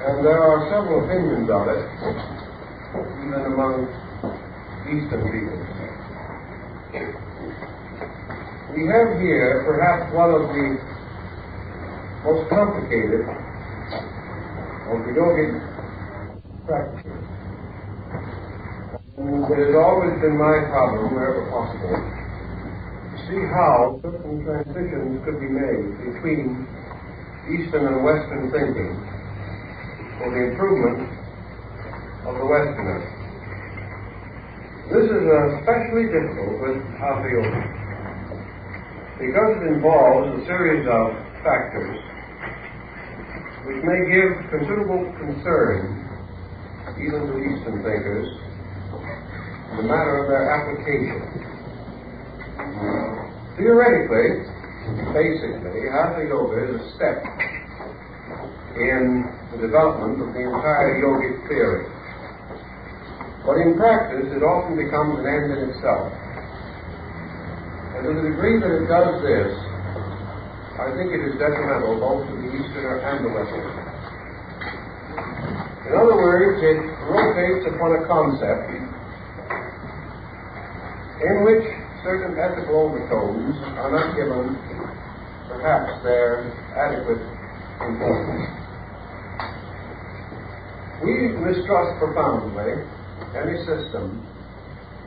And there are several opinions of it, even among Eastern people. We have here perhaps one of the most complicated of the yogic practices. And it has always been my problem, wherever possible, to see how certain transitions could be made between Eastern and Western thinking for the improvement of the Westerner. This is especially difficult with Hatha Yoga, because it involves a series of factors which may give considerable concern even to Eastern thinkers in the matter of their application. Theoretically, basically, Hatha Yoga is a step in the development of the entire yogic theory. But in practice, it often becomes an end in itself. And to the degree that it does this, I think it is detrimental both to the Easterner and the Westerner. In other words, it rotates upon a concept in which certain ethical overtones are not given perhaps their adequate importance. We mistrust profoundly any system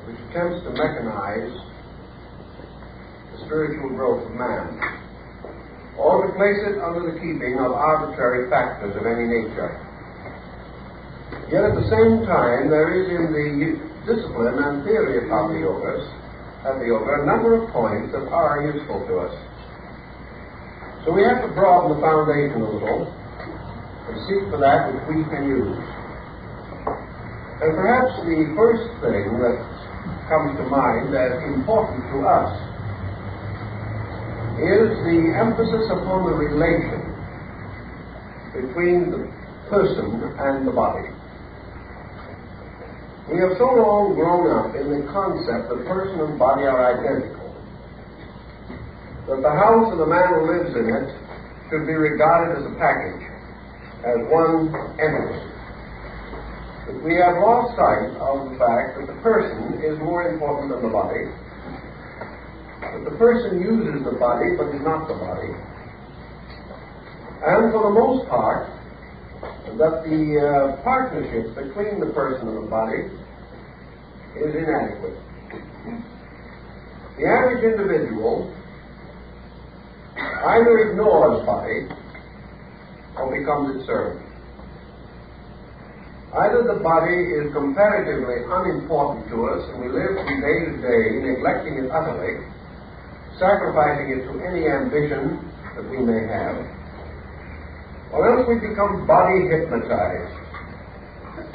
which attempts to mechanize the spiritual growth of man, or to place it under the keeping of arbitrary factors of any nature. Yet at the same time, there is in the discipline and theory of Hatha Yoga a number of points that are useful to us. So we have to broaden the foundation a little and seek for that which we can use. And perhaps the first thing that comes to mind as important to us is the emphasis upon the relation between the person and the body. We have so long grown up in the concept that person and body are identical, that the house and the man who lives in it should be regarded as a package, as one entity. But we have lost sight of the fact that the person is more important than the body, that the person uses the body but is not the body, and for the most part, that the partnership between the person and the body is inadequate. The average individual either ignores body or becomes its servant. Either the body is comparatively unimportant to us and we live from day to day neglecting it utterly, sacrificing it to any ambition that we may have, or else we become body hypnotized.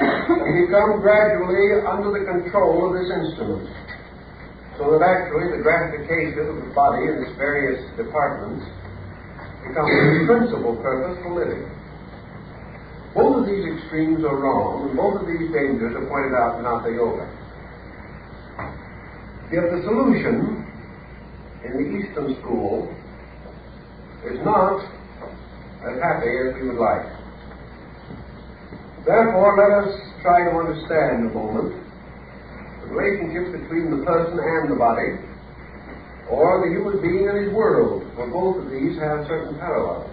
We become gradually under the control of this instrument, so that actually the gratification of the body in its various departments becomes the principal purpose for living. Both of these extremes are wrong, and both of these dangers are pointed out in Hatha Yoga. Yet the solution in the Eastern school is not as happy as we would like. Therefore, let us try to understand a moment the relationship between the person and the body, or the human being and his world, for both of these have certain parallels.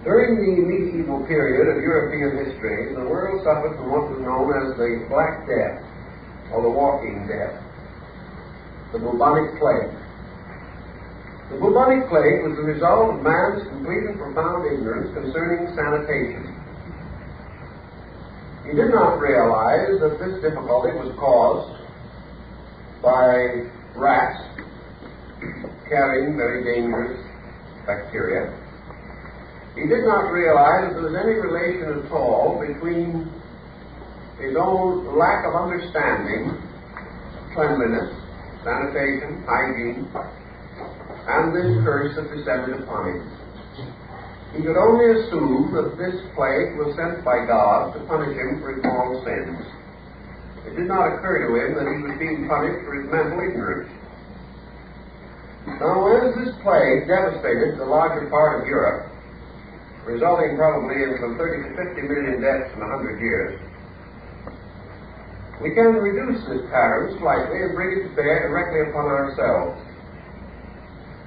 During the medieval period of European history, the world suffered from what was known as the Black Death, or the Walking Death, the bubonic plague. The bubonic plague was the result of man's complete and profound ignorance concerning sanitation. He did not realize that this difficulty was caused by rats carrying very dangerous bacteria. He did not realize that there was any relation at all between his own lack of understanding, cleanliness, sanitation, hygiene, and this curse that descended upon him. He could only assume that this plague was sent by God to punish him for his moral sins. It did not occur to him that he was being punished for his mental ignorance. Now, as this plague devastated the larger part of Europe, resulting probably in from 30 to 50 million deaths in 100 years, we can reduce this pattern slightly and bring it to bear directly upon ourselves.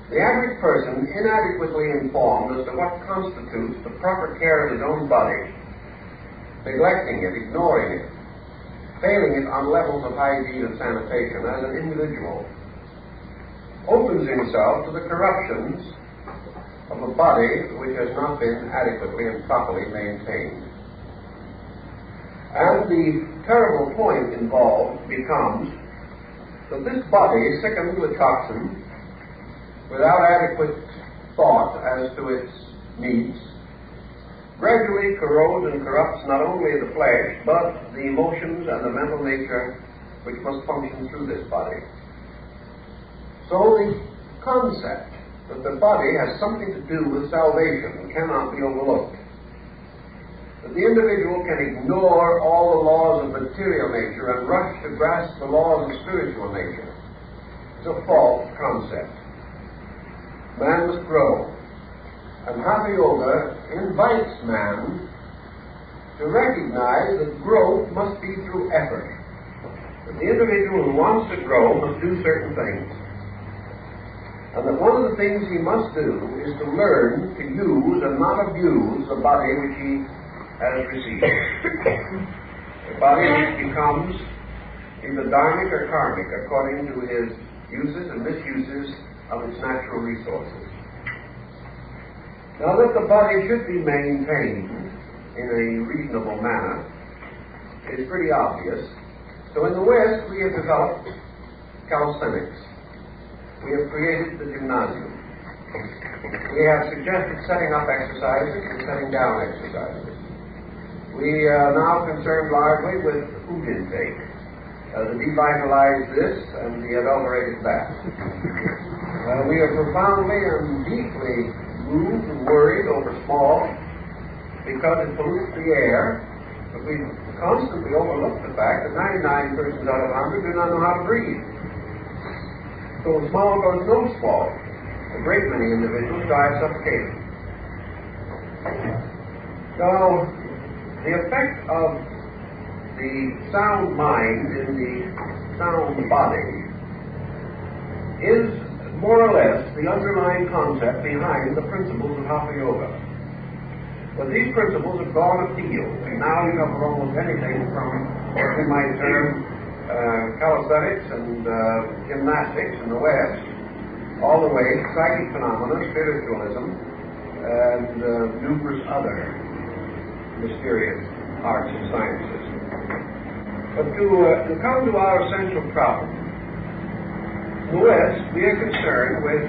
The average person, inadequately informed as to what constitutes the proper care of his own body, neglecting it, ignoring it, failing it on levels of hygiene and sanitation as an individual, opens himself to the corruptions of a body which has not been adequately and properly maintained. And the terrible point involved becomes that this body, sickened with toxins, without adequate thought as to its needs, gradually corrodes and corrupts not only the flesh, but the emotions and the mental nature which must function through this body. So the concept that the body has something to do with salvation cannot be overlooked. That the individual can ignore all the laws of material nature and rush to grasp the laws of spiritual nature is a false concept. Man must grow. And Hatha Yoga invites man to recognize that growth must be through effort. That the individual who wants to grow must do certain things. And that one of the things he must do is to learn to use and not abuse the body which he has received. A body which becomes either dharmic or karmic according to his uses and misuses of its natural resources. Now that the body should be maintained in a reasonable manner is pretty obvious. So in the West we have developed calisthenics. We have created the gymnasium. We have suggested setting up exercises and setting down exercises. We are now concerned largely with food intake, to devitalize this and de-adulterated that. We are profoundly and deeply moved and worried over small because it pollutes the air, but we constantly overlook the fact that 99 persons out of 100 do not know how to breathe. So small goes no small. A great many individuals die of suffocation. So, the effect of the sound mind in the sound body is more or less the underlying concept behind the principles of Hatha Yoga. But these principles have gone afield, and now you cover almost anything from what we might term calisthenics and gymnastics in the West, all the way to psychic phenomena, spiritualism, and numerous other mysterious arts and sciences. But to come to our central problem, in the West, we are concerned with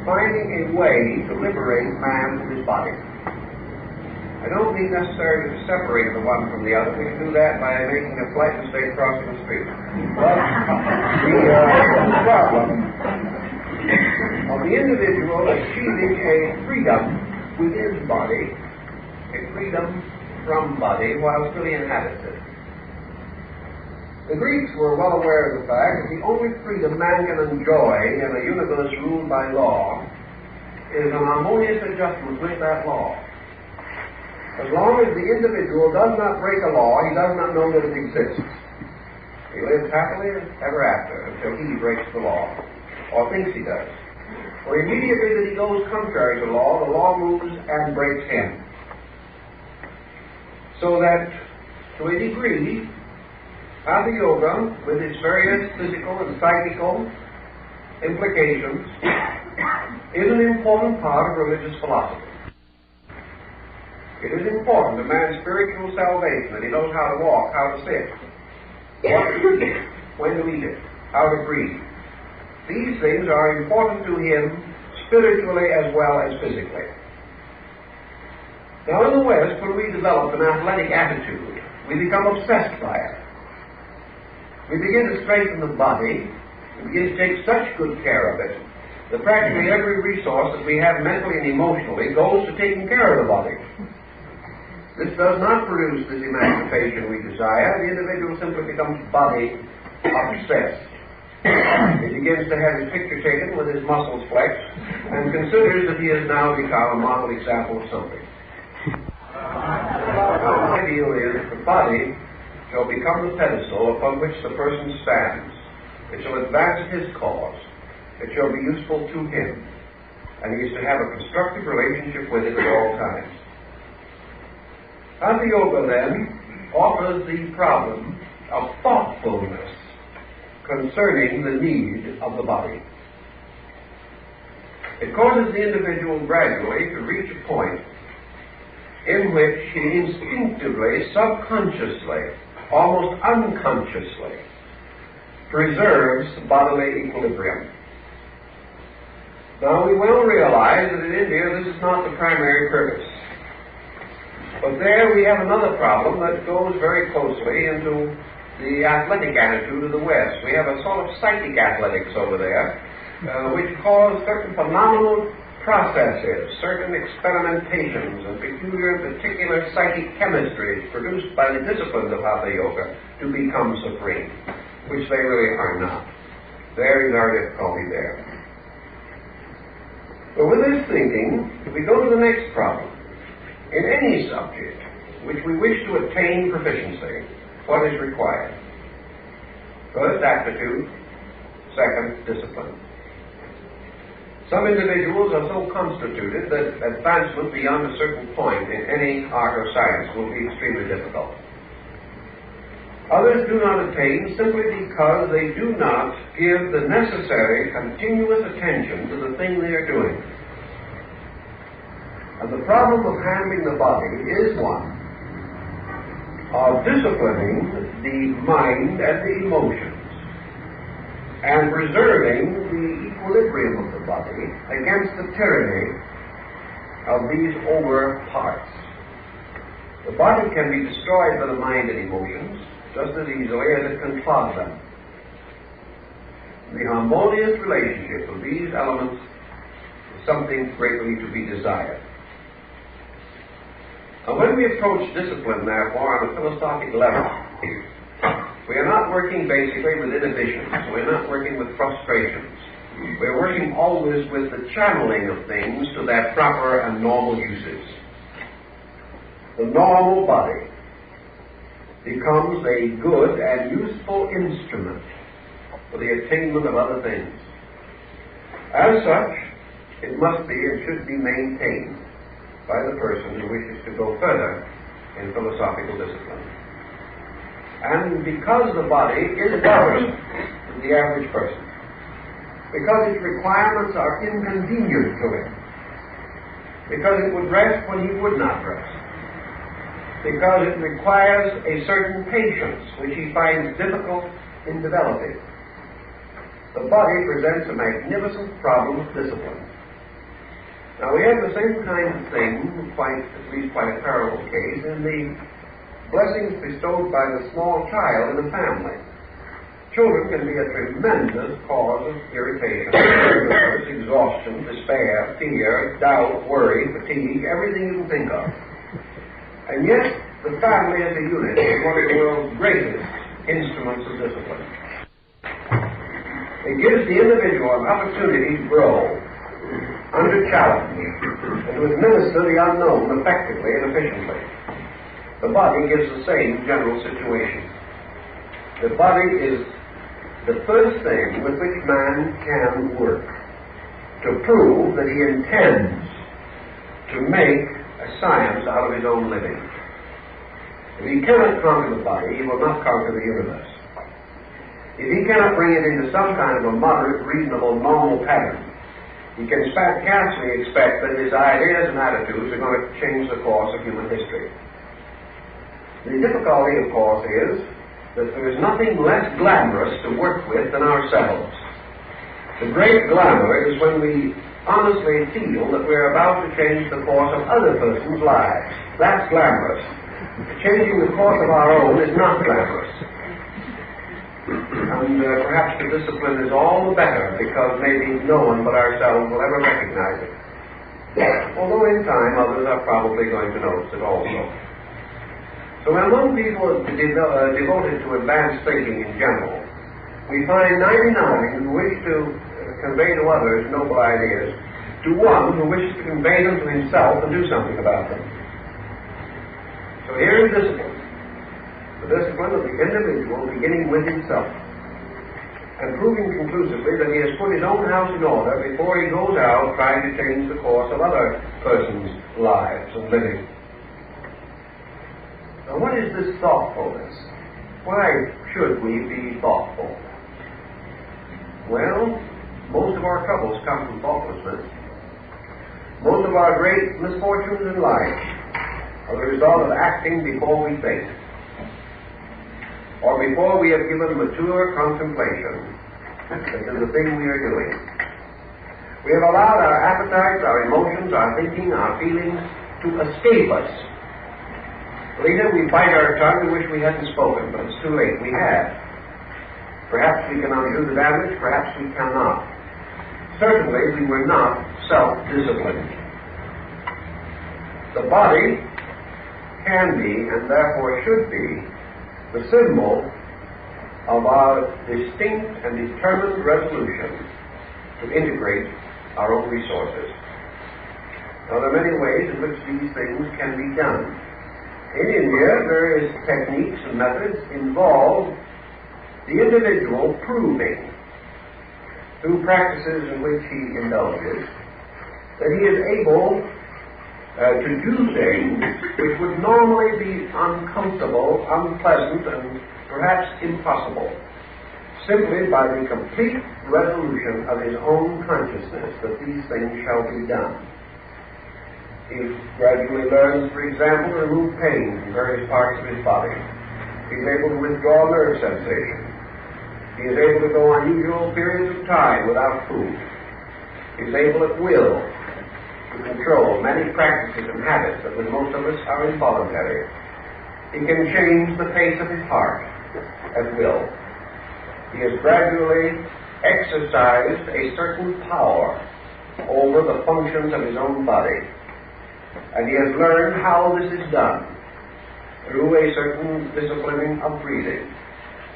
finding a way to liberate man from his body. I don't mean necessarily to separate the one from the other. We can do that by making a flight mistake crossing the street. But the problem of the individual achieving a freedom within his body, a freedom from body, while still inhabited. The Greeks were well aware of the fact that the only freedom man can enjoy in a universe ruled by law is an harmonious adjustment with that law. As long as the individual does not break a law, he does not know that it exists. He lives happily ever after until he breaks the law, or thinks he does. For immediately that he goes contrary to law, the law moves and breaks him. So that, to a degree, Hatha Yoga, with its various physical and psychical implications, is an important part of religious philosophy. It is important to man's spiritual salvation that he knows how to walk, how to sit, what to eat, when to eat it, how to breathe. These things are important to him spiritually as well as physically. Now in the West, when we develop an athletic attitude, we become obsessed by it. We begin to strengthen the body, we begin to take such good care of it, that practically every resource that we have mentally and emotionally goes to taking care of the body. This does not produce this emancipation we desire. The individual simply becomes body obsessed. He begins to have his picture taken with his muscles flexed and considers that he has now become a model example of something. Now, the ideal is the body shall become the pedestal upon which the person stands. It shall advance his cause. It shall be useful to him. And he is to have a constructive relationship with it at all times. Hatha Yoga, then, offers the problem of thoughtfulness concerning the need of the body. It causes the individual gradually to reach a point in which he instinctively, subconsciously, almost unconsciously, preserves bodily equilibrium. Now, we well realize that in India this is not the primary purpose. But there we have another problem that goes very closely into the athletic attitude of the West. We have a sort of psychic athletics over there, which cause certain phenomenal processes, certain experimentations, and peculiar and particular psychic chemistries produced by the disciplines of Hatha Yoga to become supreme, which they really are not. There is our difficulty there. But with this thinking, we go to the next problem. In any subject which we wish to attain proficiency, what is required? First, aptitude. Second, discipline. Some individuals are so constituted that advancement beyond a certain point in any art or science will be extremely difficult. Others do not attain simply because they do not give the necessary continuous attention to the thing they are doing. And the problem of handling the body is one of disciplining the mind and the emotions and preserving the equilibrium of the body against the tyranny of these over parts. The body can be destroyed by the mind and emotions just as easily as it can clog them. The harmonious relationship of these elements is something greatly to be desired. Now, when we approach discipline, therefore, on a philosophic level, we are not working basically with inhibitions. We're not working with frustrations. We're working always with the channeling of things to their proper and normal uses. The normal body becomes a good and useful instrument for the attainment of other things. As such, it must be and should be maintained by the person who wishes to go further in philosophical discipline. And because the body is different from the average person, because its requirements are inconvenient to him, because it would rest when he would not rest, because it requires a certain patience which he finds difficult in developing, the body presents a magnificent problem of discipline. Now, we have the same kind of thing, at least quite a parallel case, in the blessings bestowed by the small child in the family. Children can be a tremendous cause of irritation, nervousness, exhaustion, despair, fear, doubt, worry, fatigue, everything you can think of. And yet, the family as a unit is one of the world's greatest instruments of discipline. It gives the individual an opportunity to grow under challenge and to administer the unknown effectively and efficiently. The body gives the same general situation. The body is the first thing with which man can work to prove that he intends to make a science out of his own living. If he cannot conquer the body, he will not conquer the universe. If he cannot bring it into some kind of a moderate, reasonable, normal pattern, he can scarcely expect that his ideas and attitudes are going to change the course of human history. The difficulty, of course, is that there is nothing less glamorous to work with than ourselves. The great glamour is when we honestly feel that we're about to change the course of other persons' lives. That's glamorous. Changing the course of our own is not glamorous. And perhaps the discipline is all the better because maybe no one but ourselves will ever recognize it. Although in time others are probably going to notice it also. So among people devoted to advanced thinking in general, we find 99 who wish to convey to others noble ideas, to one who wishes to convey them to himself and do something about them. So here is discipline. The discipline of the individual beginning with himself, and proving conclusively that he has put his own house in order before he goes out trying to change the course of other persons' lives and living. Now, what is this thoughtfulness? Why should we be thoughtful? Well, most of our troubles come from thoughtlessness. Most of our great misfortunes in life are the result of acting before we think, or before we have given mature contemplation to the thing we are doing. We have allowed our appetites, our emotions, our thinking, our feelings to escape us. Later we bite our tongue and wish we hadn't spoken, but it's too late. We have. Perhaps we can undo the damage, perhaps we cannot. Certainly we were not self-disciplined. The body can be, and therefore should be, the symbol of our distinct and determined resolution to integrate our own resources. Now, there are many ways in which these things can be done. In India, various techniques and methods involve the individual proving, through practices in which he indulges, that he is able to do things which would normally be uncomfortable, unpleasant, and perhaps impossible, simply by the complete resolution of his own consciousness that these things shall be done. He gradually learns, for example, to remove pain from various parts of his body. He is able to withdraw nerve sensation. He is able to go unusual periods of time without food. He is able at will to control many practices and habits that with most of us are involuntary. He can change the pace of his heart at will. He has gradually exercised a certain power over the functions of his own body, and he has learned how this is done through a certain disciplining of breathing,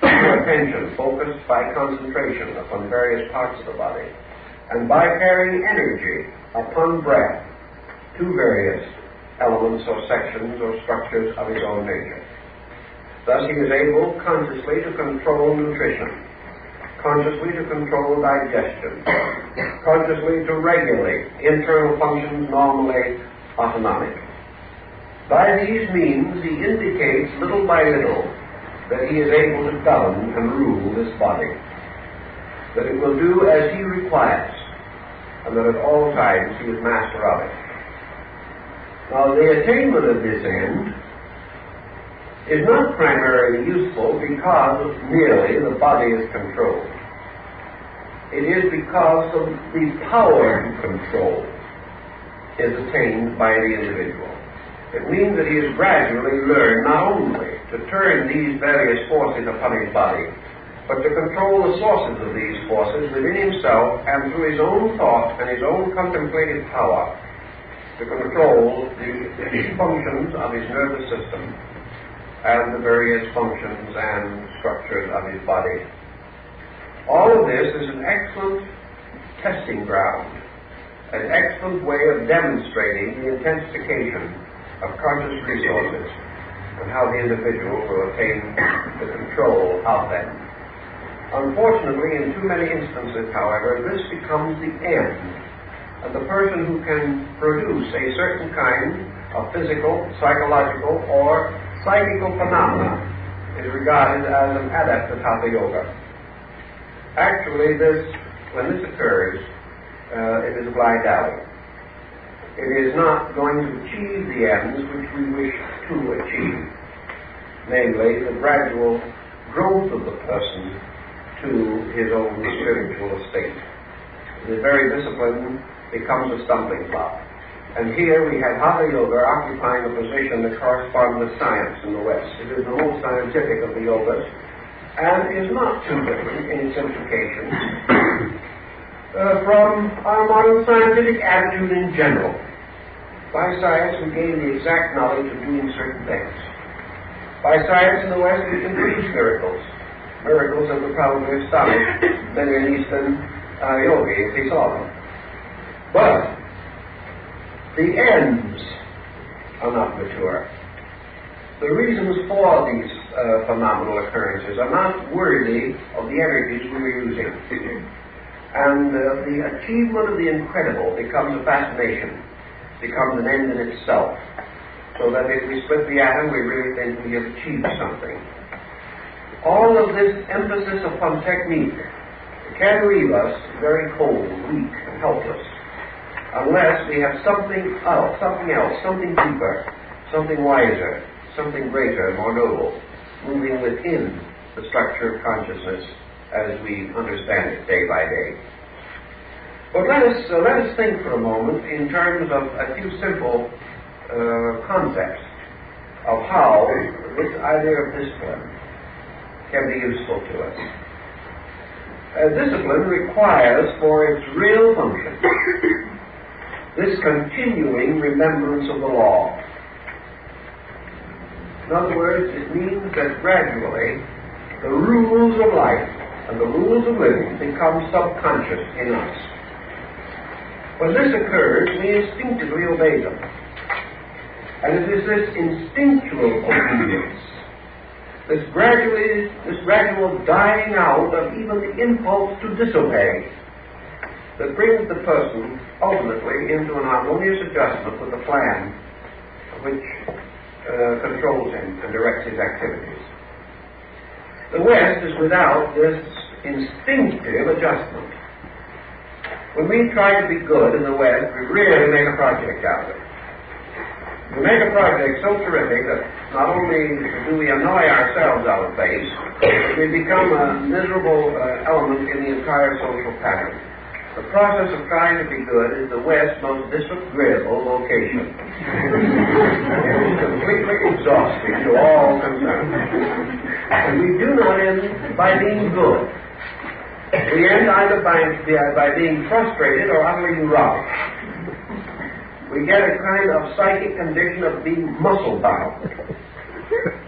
through attention focused by concentration upon various parts of the body, and by carrying energy upon breath to various elements or sections or structures of his own nature. Thus he is able consciously to control nutrition, consciously to control digestion, consciously to regulate internal functions normally autonomic. By these means he indicates little by little that he is able to govern and rule this body, that it will do as he requires, and that at all times he is master of it. Now, the attainment of this end is not primarily useful because merely the body is controlled. It is because of the power to control is attained by the individual. It means that he has gradually learned not only to turn these various forces upon his body, but to control the sources of these forces within himself and through his own thought and his own contemplative power, to control the functions of his nervous system and the various functions and structures of his body. All of this is an excellent testing ground, an excellent way of demonstrating the intensification of conscious resources and how the individual will attain the control of them. Unfortunately, in too many instances, however, this becomes the end, and the person who can produce a certain kind of physical, psychological, or psychical phenomena is regarded as an adept of Hatha Yoga. Actually, when this occurs, it is a blind alley. It is not going to achieve the ends which we wish to achieve, namely the gradual growth of the person to his own spiritual estate. The very discipline becomes a stumbling block. And here we have Hatha Yoga occupying a position that corresponds with science in the West. It is the most scientific of the yogas, and is not too different in its implications from our modern scientific attitude in general. By science we gain the exact knowledge of doing certain things. By science in the West we can produce miracles. miracles that would probably astonish many an Eastern yogi if he saw them. But the ends are not mature. The reasons for these phenomenal occurrences are not worthy of the energies we were using. And the achievement of the incredible becomes a fascination, becomes an end in itself. So that if we split the atom, we really think we have achieved something. All of this emphasis upon technique can leave us very cold, weak, and helpless, unless we have something else, something deeper, something wiser, something greater, more noble, moving within the structure of consciousness as we understand it day by day. But let us think for a moment in terms of a few simple concepts of how this idea of discipline can be useful to us. Discipline requires for its real function this continuing remembrance of the law. In other words, it means that gradually the rules of life and the rules of living become subconscious in us. When this occurs, we instinctively obey them. And it is this instinctual obedience, this gradual dying out of even the impulse to disobey, that brings the person ultimately into an harmonious adjustment with the plan which controls him and directs his activities. The West is without this instinctive adjustment. When we try to be good in the West, we really make a project out of it. We make a project so terrific that not only do we annoy ourselves out of face, but we become a miserable element in the entire social pattern. The process of trying to be good is the West's most disagreeable vocation. It is completely exhausting to all concerned. And we do not end by being good. We end either by being frustrated or utterly robbed. We get a kind of psychic condition of being muscle-bound.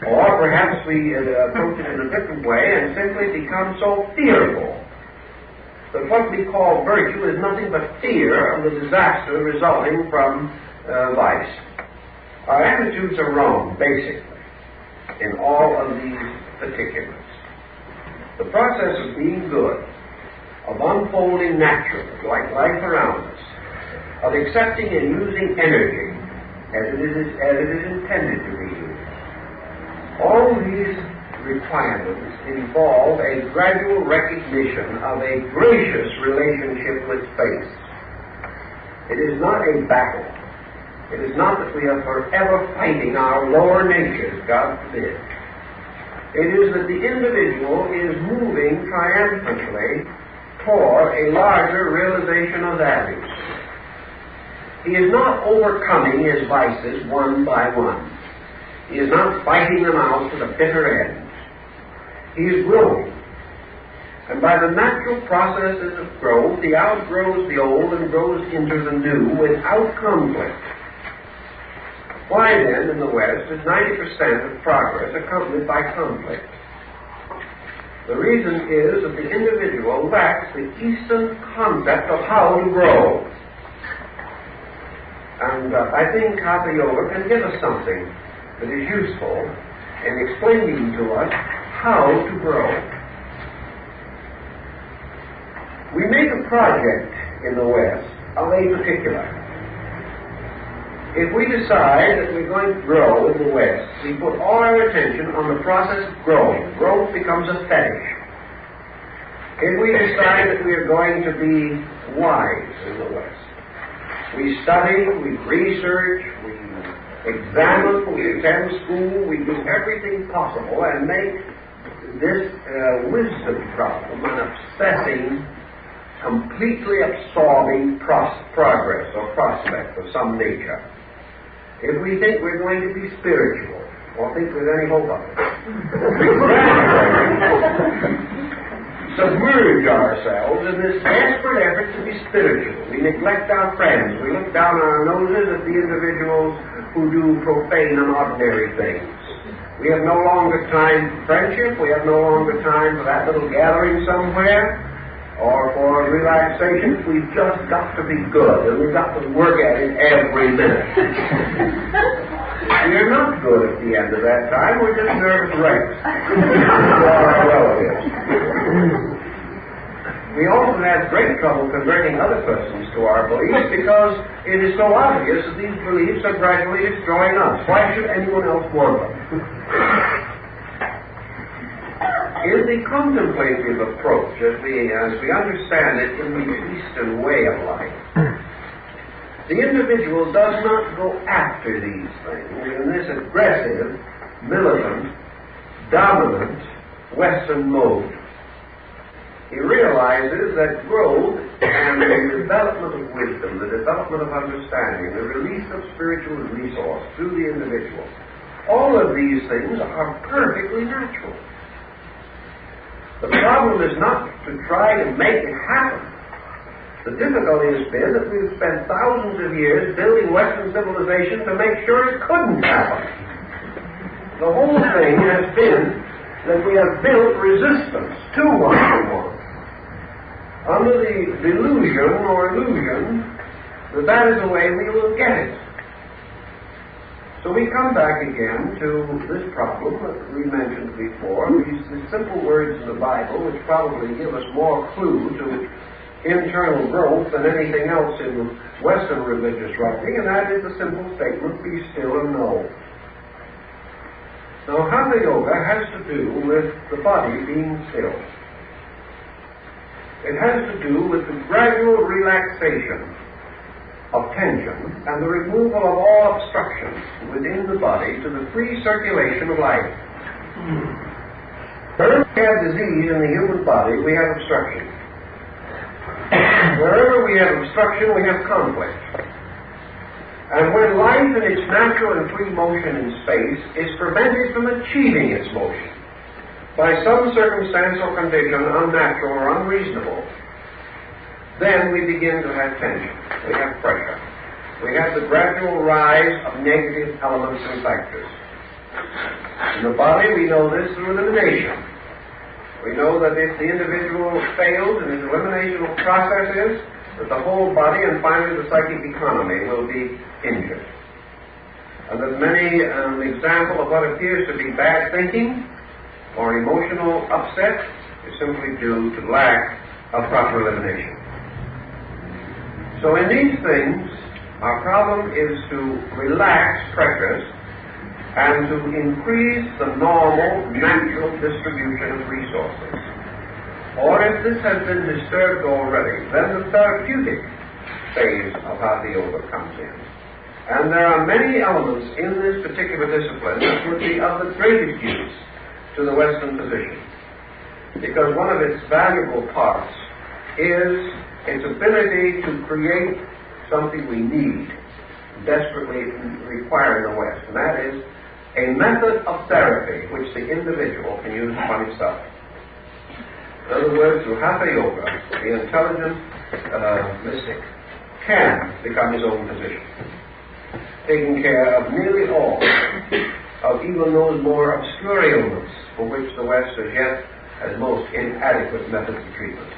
Or perhaps we approach it in a different way and simply become so fearful that what we call virtue is nothing but fear of the disaster resulting from vice. Our attitudes are wrong, basically, in all of these particulars. The process of being good, of unfolding naturally, like life around us, of accepting and using energy as it is intended to be used. All these requirements involve a gradual recognition of a gracious relationship with faith. It is not a battle. It is not that we are forever fighting our lower natures, God forbid. It is that the individual is moving triumphantly toward a larger realization of values. He is not overcoming his vices one by one. He is not fighting them out to the bitter end. He is growing. And by the natural processes of growth, he outgrows the old and grows into the new without conflict. Why then, in the West, is 90% of progress accompanied by conflict? The reason is that the individual lacks the Eastern concept of how to grow. And I think Hatha Yoga can give us something that is useful in explaining to us how to grow. We make a project in the West of a particular. If we decide that we're going to grow in the West, we put all our attention on the process of growing. Growth becomes a fetish. If we decide that we are going to be wise in the West, we study, we research, we examine, we attend school, we do everything possible and make this wisdom problem an obsessing, completely absorbing progress or prospect of some nature. If we think we're going to be spiritual, or think there's any hope of it, we gradually submerge ourselves in this desperate effort to be spiritual. We neglect our friends. We look down our noses at the individuals who do profane and ordinary things. We have no longer time for friendship. We have no longer time for that little gathering somewhere or for relaxation. We've just got to be good, and we've got to work at it every minute. We are not good at the end of that time. We're just nervous wrecks for our relatives. We also have great trouble converting other persons to our beliefs because it is so obvious that these beliefs are gradually destroying us. Why should anyone else want them? In the contemplative approach, as we understand it in the Eastern way of life, the individual does not go after these things in this aggressive, militant, dominant Western mode. He realizes that growth and the development of wisdom, the development of understanding, the release of spiritual resource through the individual, all of these things are perfectly natural. The problem is not to try to make it happen. The difficulty has been that we've spent thousands of years building Western civilization to make sure it couldn't happen. The whole thing has been that we have built resistance to what we want, under the delusion or illusion that that is the way we will get it. So we come back again to this problem that we mentioned before, these simple words in the Bible which probably give us more clue to internal growth than anything else in Western religious writing, and that is the simple statement, be still and know. Now, Hatha Yoga has to do with the body being still. It has to do with the gradual relaxation of tension and the removal of all obstructions within the body to the free circulation of life. Wherever we have disease in the human body, we have obstruction. Wherever we have obstruction, we have conflict. And when life in its natural and free motion in space is prevented from achieving its motion by some circumstance or condition unnatural or unreasonable, then we begin to have tension. We have pressure. We have the gradual rise of negative elements and factors. In the body, we know this through elimination. We know that if the individual fails in his eliminational processes, that the whole body and finally the psychic economy will be injured. And that many an example of what appears to be bad thinking or emotional upset is simply due to lack of proper elimination. So in these things, our problem is to relax pressures and to increase the normal, natural distribution of resources. Or if this has been disturbed already, then the therapeutic phase of Hatha Yoga comes in. And there are many elements in this particular discipline that would be of the greatest use to the Western physician, because one of its valuable parts is its ability to create something we need, desperately require in the West, and that is a method of therapy which the individual can use upon himself. In other words, through Hatha Yoga, the intelligent mystic can become his own physician, taking care of nearly all of even those more obscure ailments for which the West as yet has most inadequate methods of treatment.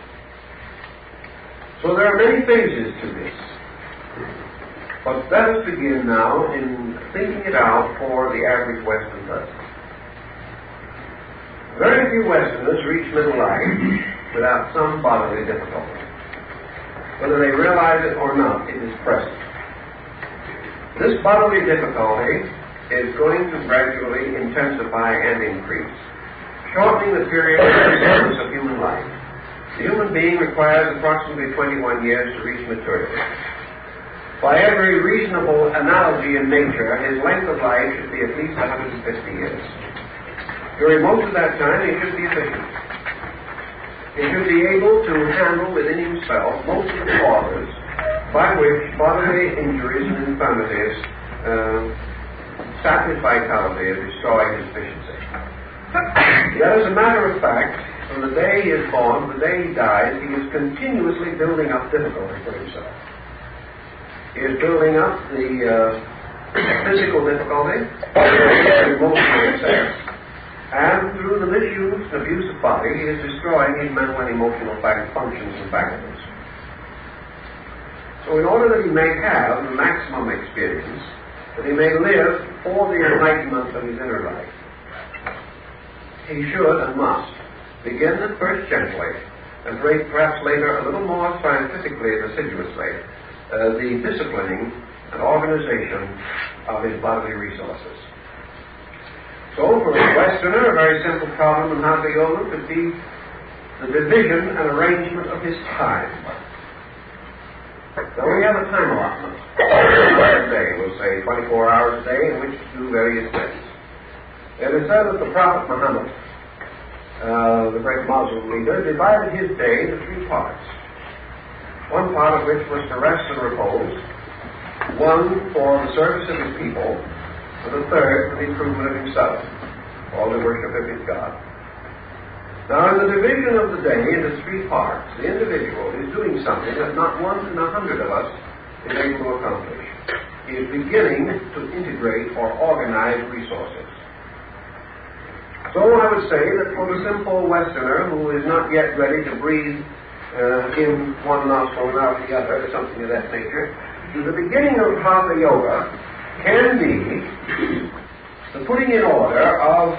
So there are many phases to this. But let us begin now in thinking it out for the average Western person. Very few Westerners reach middle life without some bodily difficulty. Whether they realize it or not, it is present. This bodily difficulty is going to gradually intensify and increase, shortening the period of human life. The human being requires approximately 21 years to reach maturity. By every reasonable analogy in nature, his length of life should be at least 150 years. During most of that time, he should be efficient. He should be able to handle within himself most of the causes by which bodily injuries and infirmities sap his vitality and destroy his efficiency. Yet, as a matter of fact, from the day he is born to the day he dies, he is continuously building up difficulty for himself. He is building up the physical difficulty, the emotional excess, and abuse of body, he is destroying his mental and emotional functions and faculties. So in order that he may have the maximum experience, that he may live for the enlightenment of his inner life, he should and must begin at first gently, and perhaps later a little more scientifically and assiduously, the disciplining and organization of his bodily resources. So for a Westerner, a very simple problem in Hatha Yoga could be the division and arrangement of his time. So we have a time allotment a day, we'll say 24 hours a day in which to do various things. It is said that the Prophet Muhammad, the great Muslim leader, divided his day into three parts. One part of which was to rest and repose, one for the service of his people, and the third for the improvement of himself, or the worship of his God. Now, in the division of the day into three parts, the individual is doing something that not 1 in 100 of us is able to accomplish. He is beginning to integrate or organize resources. So I would say that for the simple Westerner who is not yet ready to breathe in one nostril and out the other, or something of that nature, the beginning of Hatha Yoga can be the putting in order of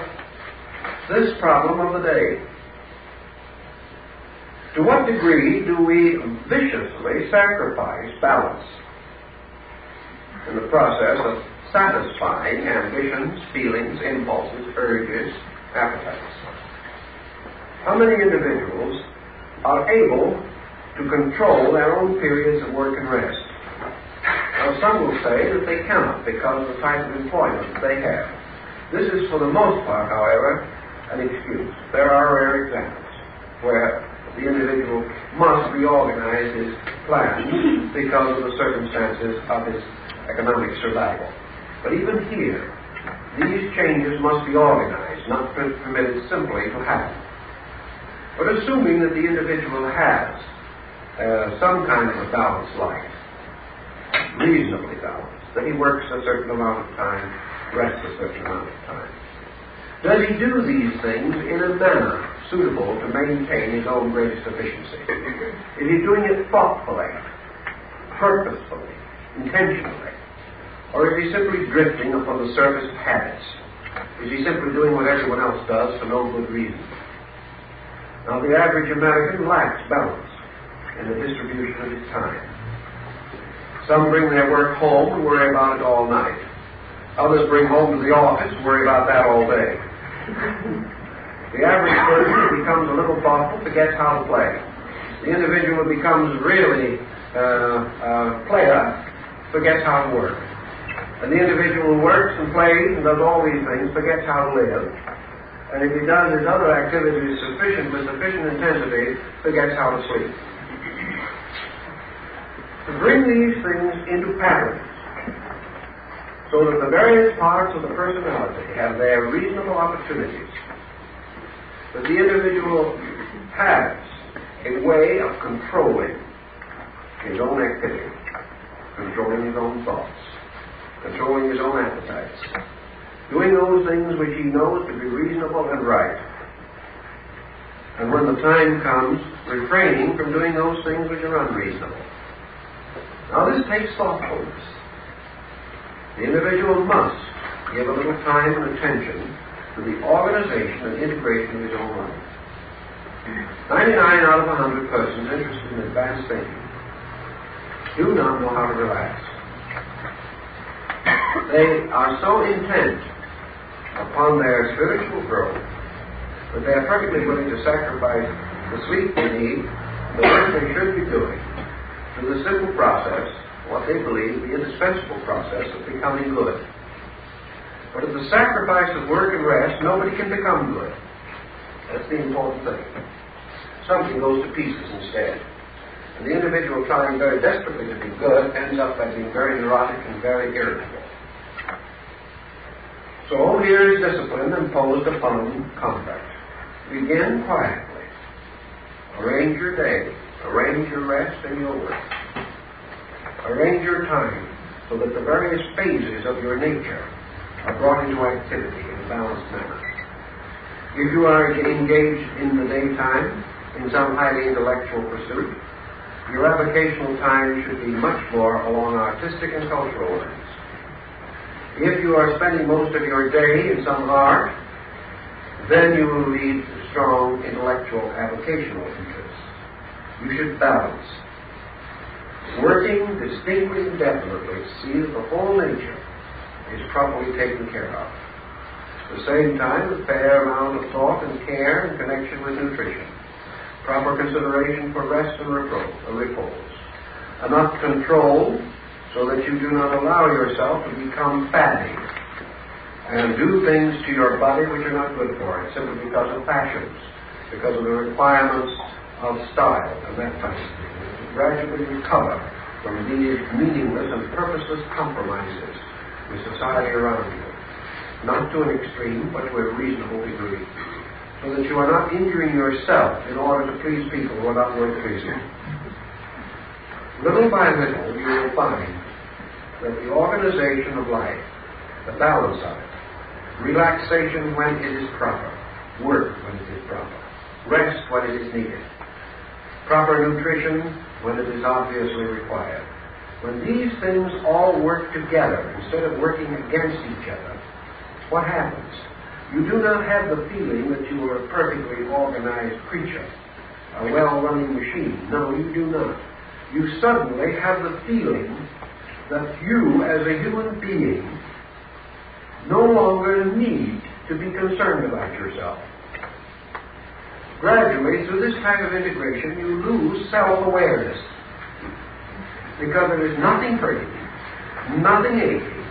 this problem of the day. To what degree do we viciously sacrifice balance in the process of satisfying ambitions, feelings, impulses, urges, appetites? How many individuals are able to control their own periods of work and rest? Now, some will say that they cannot because of the type of employment that they have. This is, for the most part, however, an excuse. There are rare examples where the individual must reorganize his plans because of the circumstances of his economic survival. But even here, these changes must be organized, not permitted simply to happen. But assuming that the individual has some kind of a balanced life, reasonably balanced, that he works a certain amount of time, rests a certain amount of time, does he do these things in a manner suitable to maintain his own greatest efficiency? Is he doing it thoughtfully, purposefully, intentionally? Or is he simply drifting upon the surface of habits? Is he simply doing what everyone else does for no good reason? Now, the average American lacks balance in the distribution of his time. Some bring their work home and worry about it all night. Others bring home to the office and worry about that all day. The average person who becomes a little thoughtful forgets how to play. The individual who becomes really a player forgets how to work. And the individual who works and plays and does all these things forgets how to live. And if he does his other activities with sufficient intensity, forgets how to sleep. To bring these things into patterns, so that the various parts of the personality have their reasonable opportunities, that the individual has a way of controlling his own activity, controlling his own thoughts, controlling his own appetites, doing those things which he knows to be reasonable and right, and when the time comes, refraining from doing those things which are unreasonable. Now, this takes thoughtfulness. The individual must give a little time and attention to the organization and integration of his own life. 99 out of 100 persons interested in advanced thinking do not know how to relax. They are so intent upon their spiritual growth that they are perfectly willing to sacrifice the sleep they need, the work they should be doing, to the simple process, what they believe the indispensable process of becoming good. But at the sacrifice of work and rest, nobody can become good. That's the important thing. Something goes to pieces instead. And the individual trying very desperately to be good ends up by being very neurotic and very irritable. So here is discipline imposed upon conduct. Begin quietly. Arrange your day. Arrange your rest and your work. Arrange your time so that the various phases of your nature are brought into activity in a balanced manner. If you are engaged in the daytime in some highly intellectual pursuit, your avocational time should be much more along artistic and cultural lines. If you are spending most of your day in some art, then you will lead strong intellectual avocational interests. You should balance. Working distinctly and definitely to see that the whole nature is properly taken care of. At the same time, a fair amount of thought and care in connection with nutrition. Proper consideration for rest and repose. Enough control so that you do not allow yourself to become fatty and do things to your body which are not good for it, simply because of fashions, because of the requirements of style and that kind of thing. To gradually recover from these meaningless and purposeless compromises with society around you. Not to an extreme, but to a reasonable degree, so that you are not injuring yourself in order to please people who are not worth pleasing. Little by little, you will find that the organization of life, the balance of it, relaxation when it is proper, work when it is proper, rest when it is needed, proper nutrition when it is obviously required. When these things all work together instead of working against each other, what happens? You do not have the feeling that you are a perfectly organized creature, a well-running machine. No, you do not. You suddenly have the feeling that you, as a human being, no longer need to be concerned about yourself. Gradually, through this type of integration, you lose self-awareness, because there is nothing hurting, nothing aching,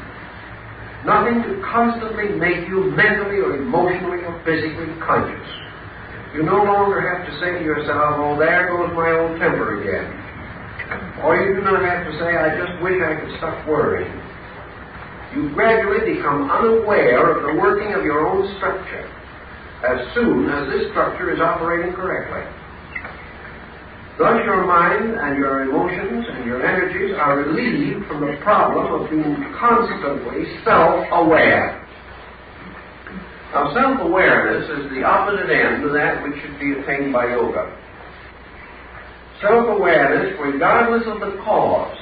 nothing to constantly make you mentally or emotionally or physically conscious. You no longer have to say to yourself, oh, there goes my old temper again. Or you do not have to say, I just wish I could stop worrying. You gradually become unaware of the working of your own structure as soon as this structure is operating correctly. Thus your mind and your emotions and your energies are relieved from the problem of being constantly self-aware. Now, self-awareness is the opposite end to that which should be attained by yoga. Self-awareness, regardless of the cause,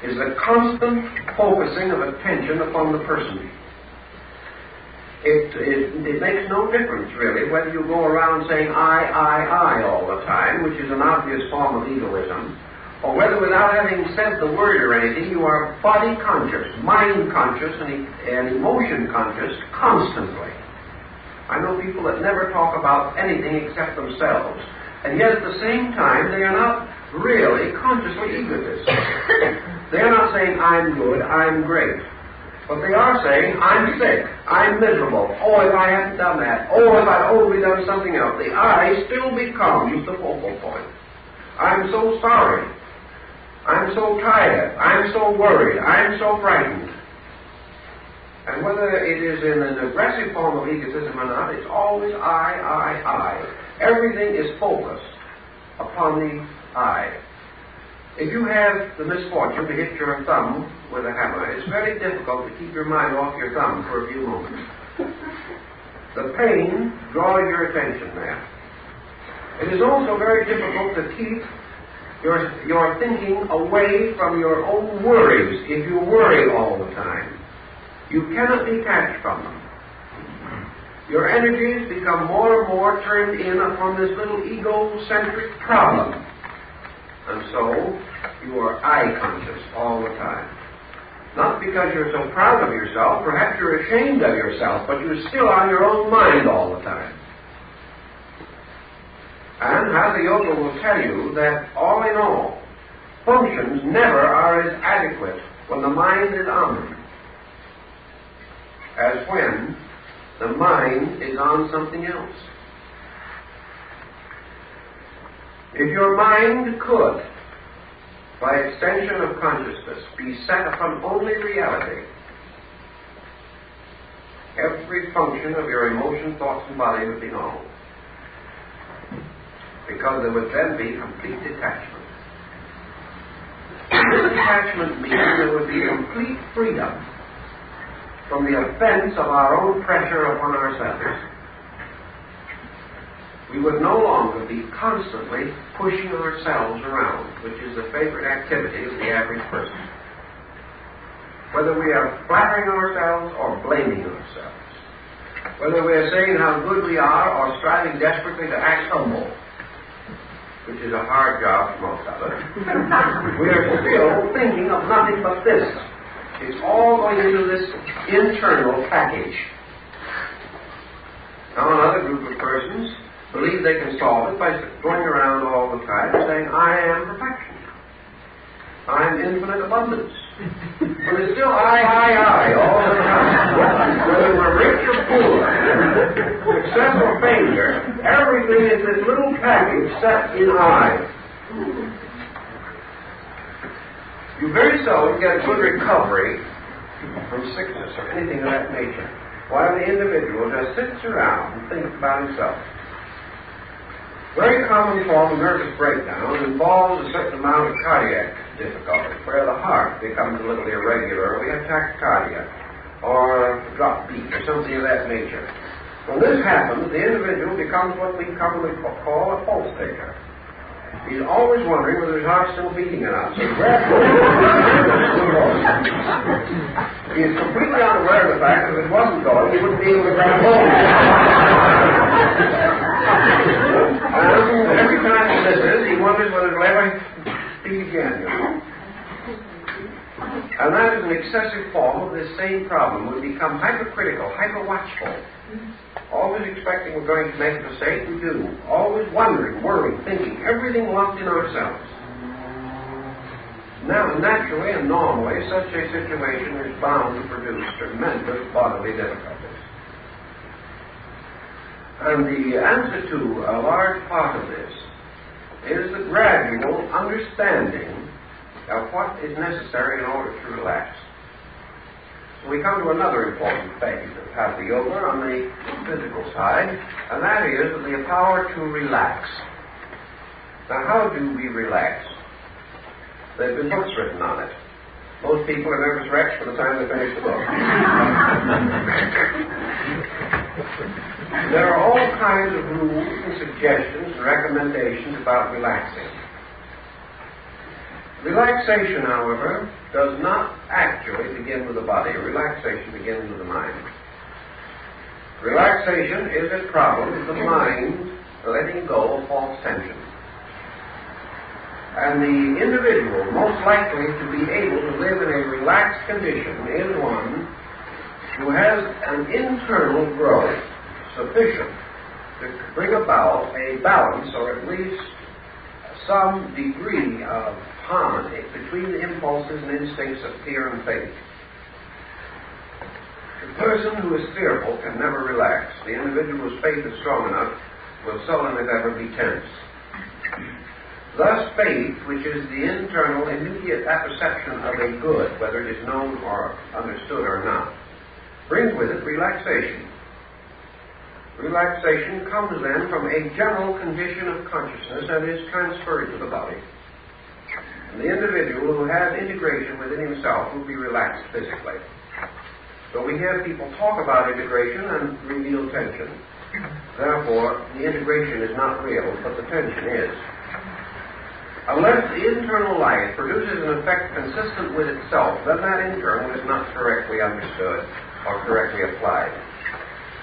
is the constant focusing of attention upon the person. It makes no difference, really, whether you go around saying I all the time, which is an obvious form of egoism, or whether without having said the word or anything, you are body conscious, mind conscious, and emotion conscious constantly. I know people that never talk about anything except themselves, and yet at the same time, they are not really consciously egotists. They are not saying, I'm good, I'm great. But they are saying, I'm sick, I'm miserable, oh, if I hadn't done that, oh, if I'd only done something else. The I still becomes the focal point. I'm so sorry. I'm so tired. I'm so worried. I'm so frightened. And whether it is in an aggressive form of egotism or not, it's always I. Everything is focused upon the I. If you have the misfortune to hit your thumb with a hammer, it's very difficult to keep your mind off your thumb for a few moments. The pain draws your attention there. It is also very difficult to keep your thinking away from your own worries if you worry all the time. You cannot detach from them. Your energies become more and more turned in upon this little egocentric problem. And so, you are I-conscious all the time. Not because you're so proud of yourself, perhaps you're ashamed of yourself, but you're still on your own mind all the time. And Hatha Yoga will tell you that, all in all, functions never are as adequate when the mind is on them as when the mind is on something else. If your mind could, by extension of consciousness, be set upon only reality, every function of your emotion, thoughts, and body would be normal. Because there would then be complete detachment. And this detachment means there would be complete freedom from the offense of our own pressure upon ourselves. we would no longer be constantly pushing ourselves around, which is the favorite activity of the average person. Whether we are flattering ourselves or blaming ourselves, whether we are saying how good we are or striving desperately to act humble, which is a hard job for most of us, we are still thinking of nothing but this. It's all going into this internal package. Now another group of persons believe they can solve it by going around all the time saying, I am perfection. I am infinite abundance. But it's still I, all the time. Whether we're rich or poor, success or failure, everything is this little package set in I. You very seldom get a good recovery from sickness or anything of that nature while the individual just sits around and thinks about himself. Very common form of nervous breakdown involves a certain amount of cardiac difficulty, where the heart becomes a little irregular, or we have tachycardia, or a drop beat, or something of that nature. When this happens, the individual becomes what we commonly call a pulse taker. He's always wondering whether his heart's still beating or not. So he is completely unaware of the fact that if it wasn't going, he wouldn't be able to grab hold. And every time he misses, he wonders whether it'll ever beat again, you know. And that is an excessive form of this same problem. We become hypercritical, hyper-watchful. Always expecting we're going to make a mistake, we do. Always wondering, worrying, thinking, everything locked in ourselves. Now, naturally and normally, such a situation is bound to produce tremendous bodily difficulties. And the answer to a large part of this is the gradual understanding of what is necessary in order to relax. So we come to another important phase of Hatha Yoga on the physical side, and that is the power to relax. Now, how do we relax? There have been books written on it. Most people are nervous wrecks by the time they finish the book. There are all kinds of rules and suggestions and recommendations about relaxing. Relaxation, however, does not actually begin with the body. Relaxation begins with the mind. Relaxation is a problem of the mind letting go of false tension. And the individual most likely to be able to live in a relaxed condition is one who has an internal growth sufficient to bring about a balance, or at least some degree of harmony between the impulses and instincts of fear and faith. The person who is fearful can never relax. The individual whose faith is strong enough will seldom if ever be tense. Thus, faith, which is the internal, immediate apperception of a good, whether it is known or understood or not, brings with it relaxation. Relaxation comes then from a general condition of consciousness and is transferred to the body. And the individual who has integration within himself will be relaxed physically. So we hear people talk about integration and reveal tension. Therefore, the integration is not real, but the tension is. Unless the internal life produces an effect consistent with itself, then that internal is not correctly understood or correctly applied.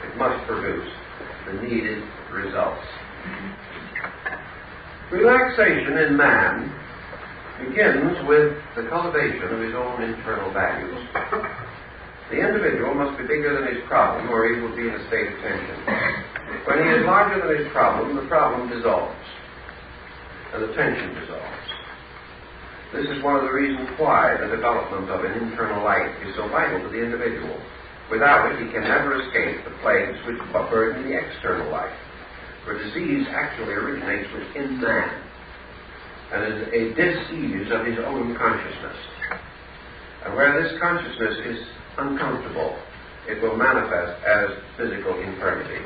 It must produce the needed results. Relaxation in man begins with the cultivation of his own internal values. The individual must be bigger than his problem, or he will be in a state of tension. When he is larger than his problem, the problem dissolves, and the tension dissolves. This is one of the reasons why the development of an internal life is so vital to the individual. Without it, he can never escape the plagues which burden the external life. For disease actually originates within man, and is a dis-ease of his own consciousness. And where this consciousness is uncomfortable, it will manifest as physical infirmity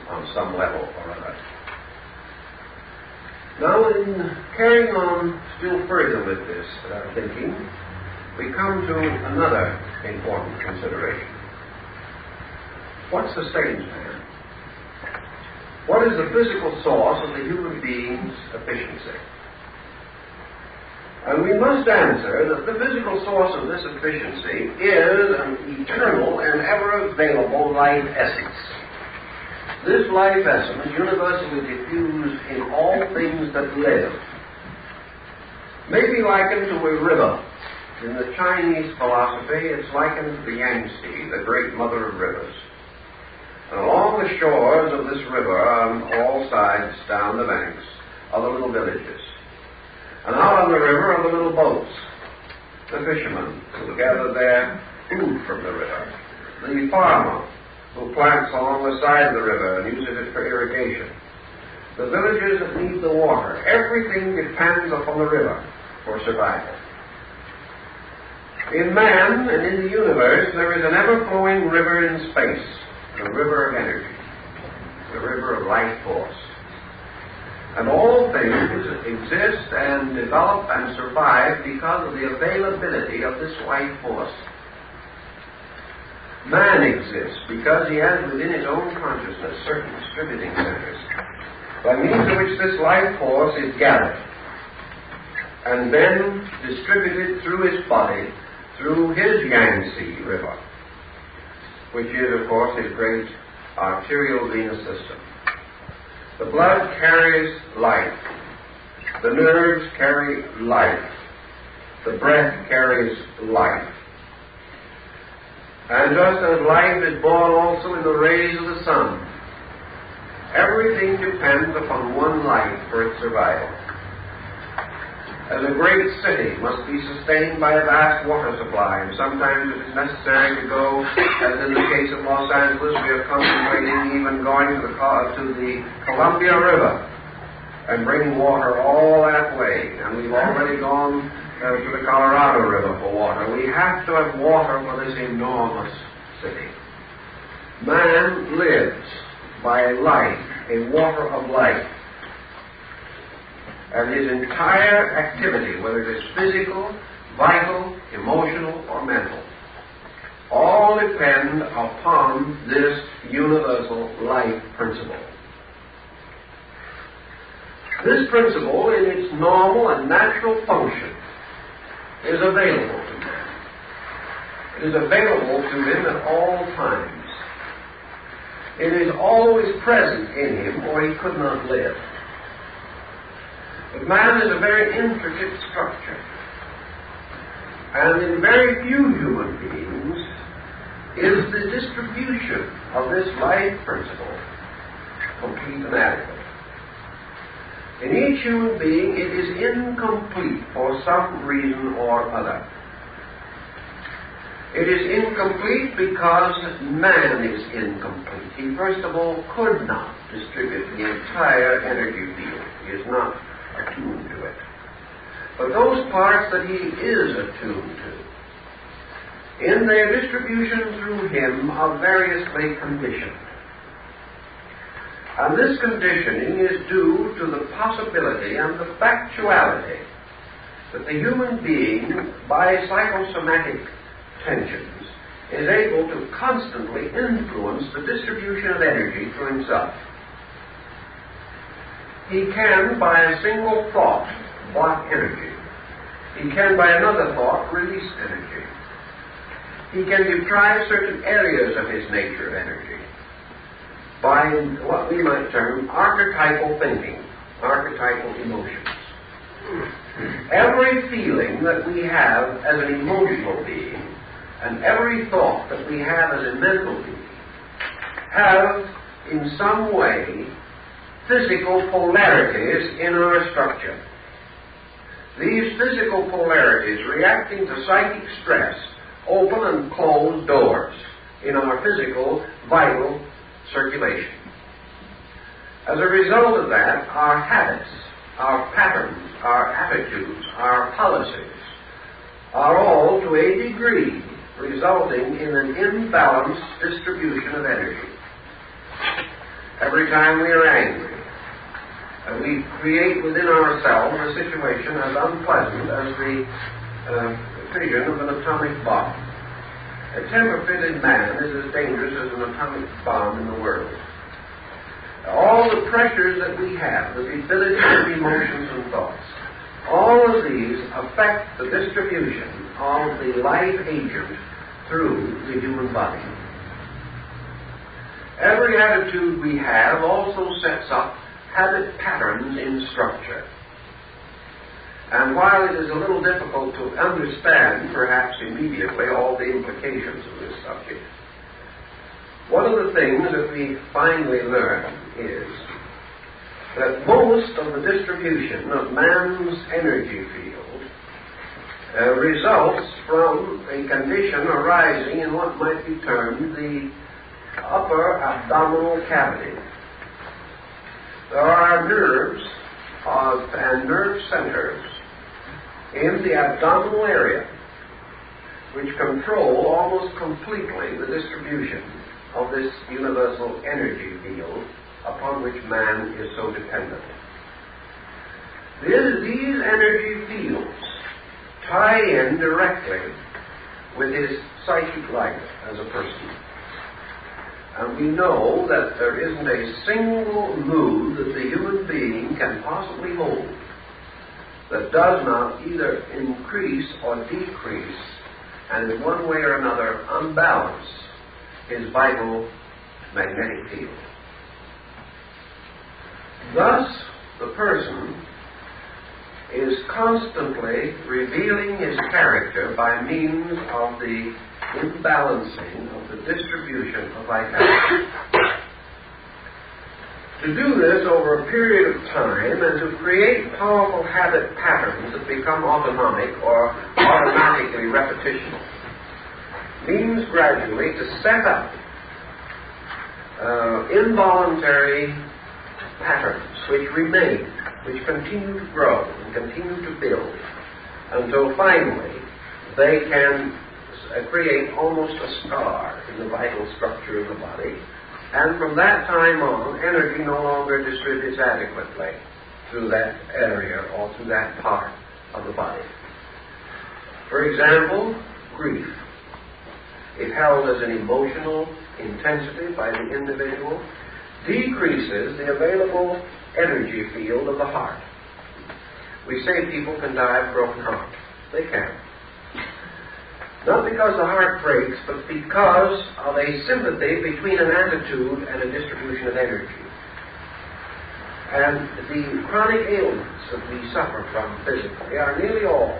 on some level or other. Now, in carrying on still further with this thinking, we come to another important consideration. What sustains man? What is the physical source of the human being's efficiency? And we must answer that the physical source of this efficiency is an eternal and ever-available life essence. This life essence, universally diffused in all things that live, may be likened to a river. In the Chinese philosophy, it's likened to the Yangtze, the great mother of rivers. And along the shores of this river, on all sides down the banks, are the little villages. And out on the river are the little boats, the fishermen who gather their food from the river, the farmer who plants along the side of the river and uses it for irrigation, the villages that need the water. Everything depends upon the river for survival. In man and in the universe, there is an ever-flowing river in space, the river of energy, the river of life force. And all things exist and develop and survive because of the availability of this life force. Man exists because he has within his own consciousness certain distributing centers, by means of which this life force is gathered and then distributed through his body, through his Yangtze River, which is, of course, his great arterial venous system. The blood carries life. The nerves carry life. The breath carries life. And just as life is born also in the rays of the sun, everything depends upon one life for its survival. As a great city must be sustained by a vast water supply, and sometimes it is necessary to go, as in the case of Los Angeles, we are contemplating even going to the Columbia River and bringing water all that way, and we've already gone to the Colorado River for water. We have to have water for this enormous city. Man lives by life, a water of life. And his entire activity, whether it is physical, vital, emotional, or mental, all depend upon this universal life principle. This principle, in its normal and natural function, is available to man. It is available to him at all times. It is always present in him, or he could not live. But man is a very intricate structure. And in very few human beings is the distribution of this life principle complete and adequate. In each human being it is incomplete for some reason or other. It is incomplete because man is incomplete. He first of all could not distribute the entire energy field. He is not attuned to it. But those parts that he is attuned to, in their distribution through him, are variously conditioned. And this conditioning is due to the possibility and the factuality that the human being, by psychosomatic tensions, is able to constantly influence the distribution of energy through himself. He can, by a single thought, block energy. He can, by another thought, release energy. He can deprive certain areas of his nature of energy by what we might term archetypal thinking, archetypal emotions. Every feeling that we have as an emotional being and every thought that we have as a mental being have, in some way, physical polarities in our structure. These physical polarities, reacting to psychic stress, open and close doors in our physical, vital circulation. As a result of that, our habits, our patterns, our attitudes, our policies are all, to a degree, resulting in an imbalanced distribution of energy. Every time we are angry, we create within ourselves a situation as unpleasant as the fission of an atomic bomb. A temper-fitted man is as dangerous as an atomic bomb in the world. All all the pressures that we have, the ability of emotions and thoughts, all of these affect the distribution of the life agent through the human body. Every attitude we have also sets up habit patterns in structure. And while it is a little difficult to understand, perhaps immediately, all the implications of this subject, one of the things that we finally learn is that most of the distribution of man's energy field results from a condition arising in what might be termed the upper abdominal cavity. There are nerves and nerve centers in the abdominal area which control almost completely the distribution of this universal energy field upon which man is so dependent. These energy fields tie in directly with his psychic life as a person. And we know that there isn't a single mood that the human being can possibly hold that does not either increase or decrease, and in one way or another unbalance his vital magnetic field. Thus, the person is constantly revealing his character by means of the imbalancing of the distribution of vitality. To do this over a period of time and to create powerful habit patterns that become autonomic or automatically repetitional means gradually to set up involuntary patterns which remain, which continue to grow and continue to build until finally they can create almost a scar in the vital structure of the body. And from that time on, energy no longer distributes adequately through that area or through that part of the body. For example, grief. If held as an emotional intensity by the individual, decreases the available energy field of the heart. We say people can die of broken heart. They can. Not because the heart breaks, but because of a sympathy between an attitude and a distribution of energy. And the chronic ailments that we suffer from physically are nearly all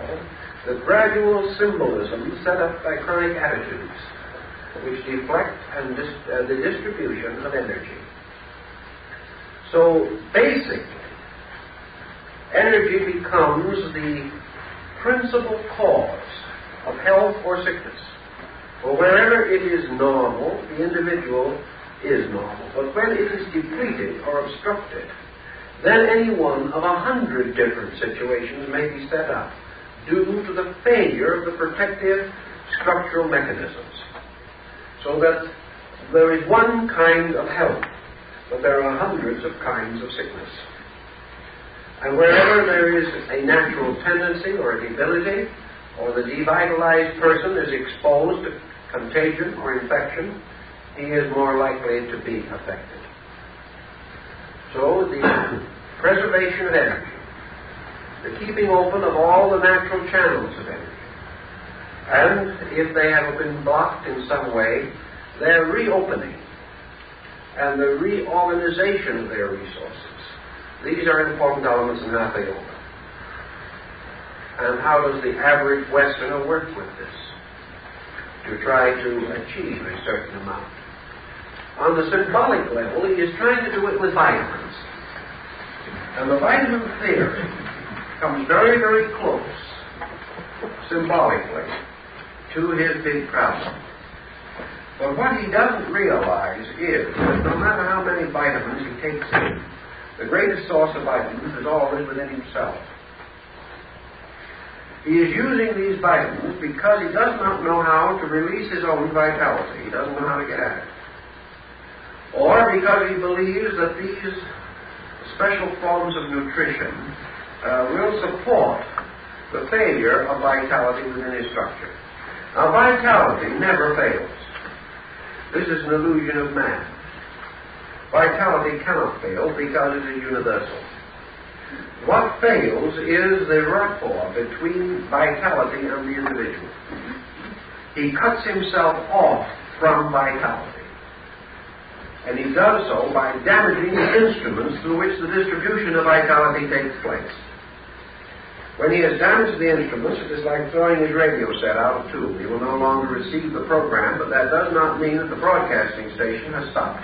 the gradual symbolism set up by chronic attitudes, which deflect and the distribution of energy. So basically, energy becomes the principal cause of health or sickness. For wherever it is normal, the individual is normal. But when it is depleted or obstructed, then any one of 100 different situations may be set up due to the failure of the protective structural mechanisms. So that there is one kind of health, but there are hundreds of kinds of sickness. And wherever there is a natural tendency or a debility, or the devitalized person is exposed to contagion or infection, he is more likely to be affected. So the preservation of energy, the keeping open of all the natural channels of energy, and if they have been blocked in some way, their reopening and the reorganization of their resources. These are important elements in Hatha. And how does the average Westerner work with this to try to achieve a certain amount? On the symbolic level, he is trying to do it with vitamins. And the vitamin theory comes very, very close, symbolically, to his big problem. But what he doesn't realize is that no matter how many vitamins he takes in, the greatest source of vitamins is always within himself. He is using these vitamins because he does not know how to release his own vitality. He doesn't know how to get at it. Or because he believes that these special forms of nutrition will support the failure of vitality within his structure. Now, vitality never fails. This is an illusion of man. Vitality cannot fail because it is universal. What fails is the rapport between vitality and the individual. He cuts himself off from vitality. And he does so by damaging the instruments through which the distribution of vitality takes place. When he has damaged the instruments, it is like throwing his radio set out of tune. He will no longer receive the program, but that does not mean that the broadcasting station has stopped.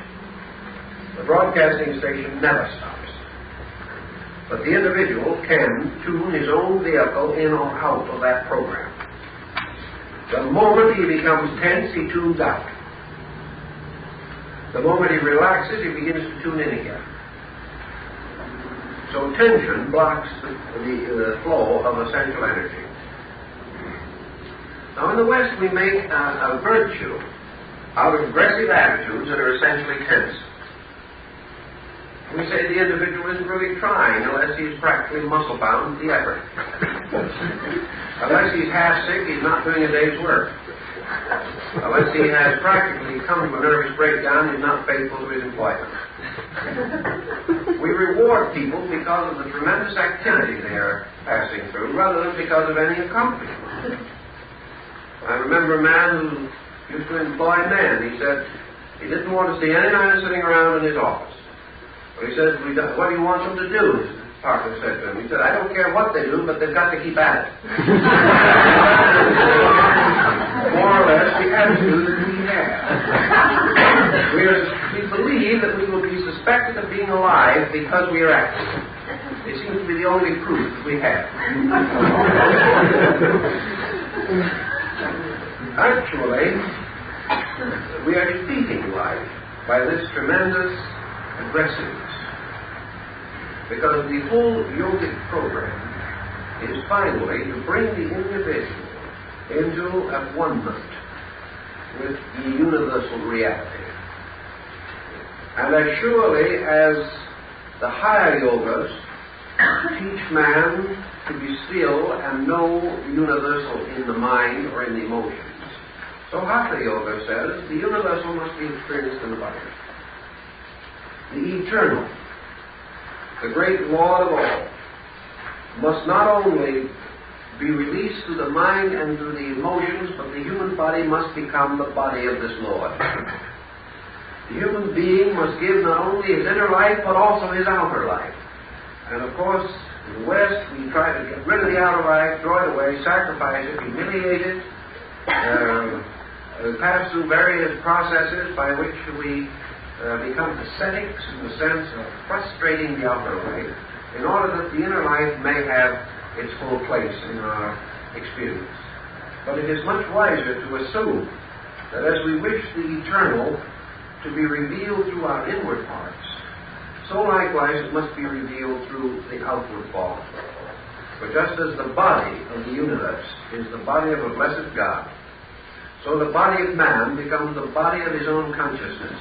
The broadcasting station never stops. But the individual can tune his own vehicle in or out of that program. The moment he becomes tense, he tunes out. The moment he relaxes, he begins to tune in again. So tension blocks the flow of essential energy. Now in the West we make a virtue out of aggressive attitudes that are essentially tense. We say the individual isn't really trying unless he's practically muscle-bound to the effort. Unless he's half-sick, he's not doing a day's work. Unless he has practically come to a nervous breakdown, he's not faithful to his employment. We reward people because of the tremendous activity they are passing through, rather than because of any accomplishment. I remember a man who used to employ men. He said he didn't want to see any man sitting around in his office. But he says, what do you want them to do? His partner said to him. He said, I don't care what they do, but they've got to keep at it. More or less the attitude that we have. We believe that we will be suspected of being alive because we are active. It seems to be the only proof that we have. Actually, we are defeating life by this tremendous aggressiveness. Because the whole yogic program is finally to bring the individual into a one-ment with the universal reality. And as surely as the higher yogas teach man to be still and know the universal in the mind or in the emotions, so Hatha Yoga says the universal must be experienced in the body. The eternal, the great Lord of all, must not only be released to the mind and to the emotions, but the human body must become the body of this Lord. The human being must give not only his inner life, but also his outer life. And of course, in the West, we try to get rid of the outer life, throw it away, sacrifice it, humiliate it, pass through various processes by which we become ascetics in the sense of frustrating the outer life in order that the inner life may have its full place in our experience. But it is much wiser to assume that as we wish the eternal to be revealed through our inward parts, so likewise it must be revealed through the outward form. For just as the body of the universe is the body of a blessed God, so the body of man becomes the body of his own consciousness.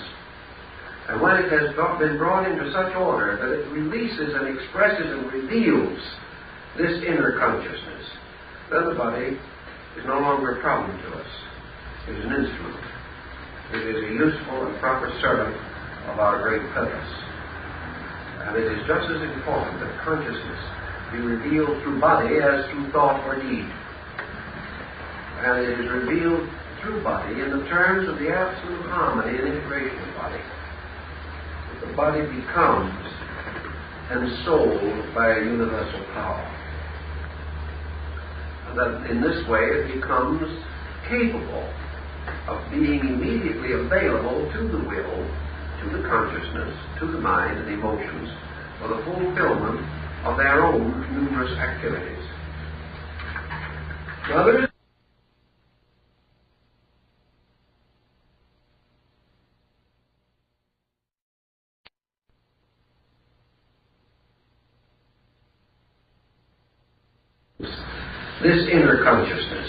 And when it has been brought into such order that it releases and expresses and reveals this inner consciousness, then the body is no longer a problem to us. It is an instrument. It is a useful and proper servant of our great purpose. And it is just as important that consciousness be revealed through body as through thought or deed. And it is revealed through body in the terms of the absolute harmony and integration of body. The body becomes ensouled by a universal power. And that in this way it becomes capable of being immediately available to the will, to the consciousness, to the mind and emotions for the fulfillment of their own numerous activities. Now there is this inner consciousness,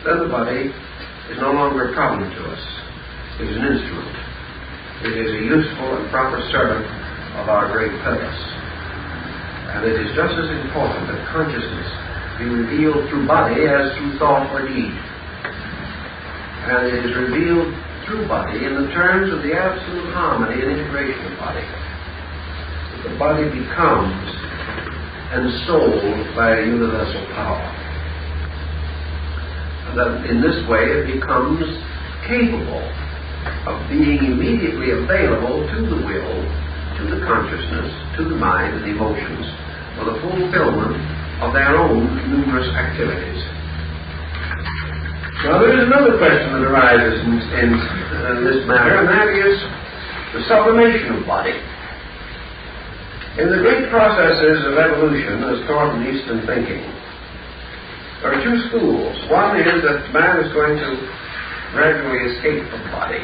then the body is no longer a problem to us. It is an instrument. It is a useful and proper servant of our great purpose. And it is just as important that consciousness be revealed through body as through thought or deed. And it is revealed true body in the terms of the absolute harmony and integration of body. The body becomes ensouled by a universal power. And that in this way it becomes capable of being immediately available to the will, to the consciousness, to the mind and emotions for the fulfillment of their own numerous activities. Now there is another question that arises in this matter, and that is the sublimation of body. In the great processes of evolution, as taught in Eastern thinking, there are two schools. One is that man is going to gradually escape from body.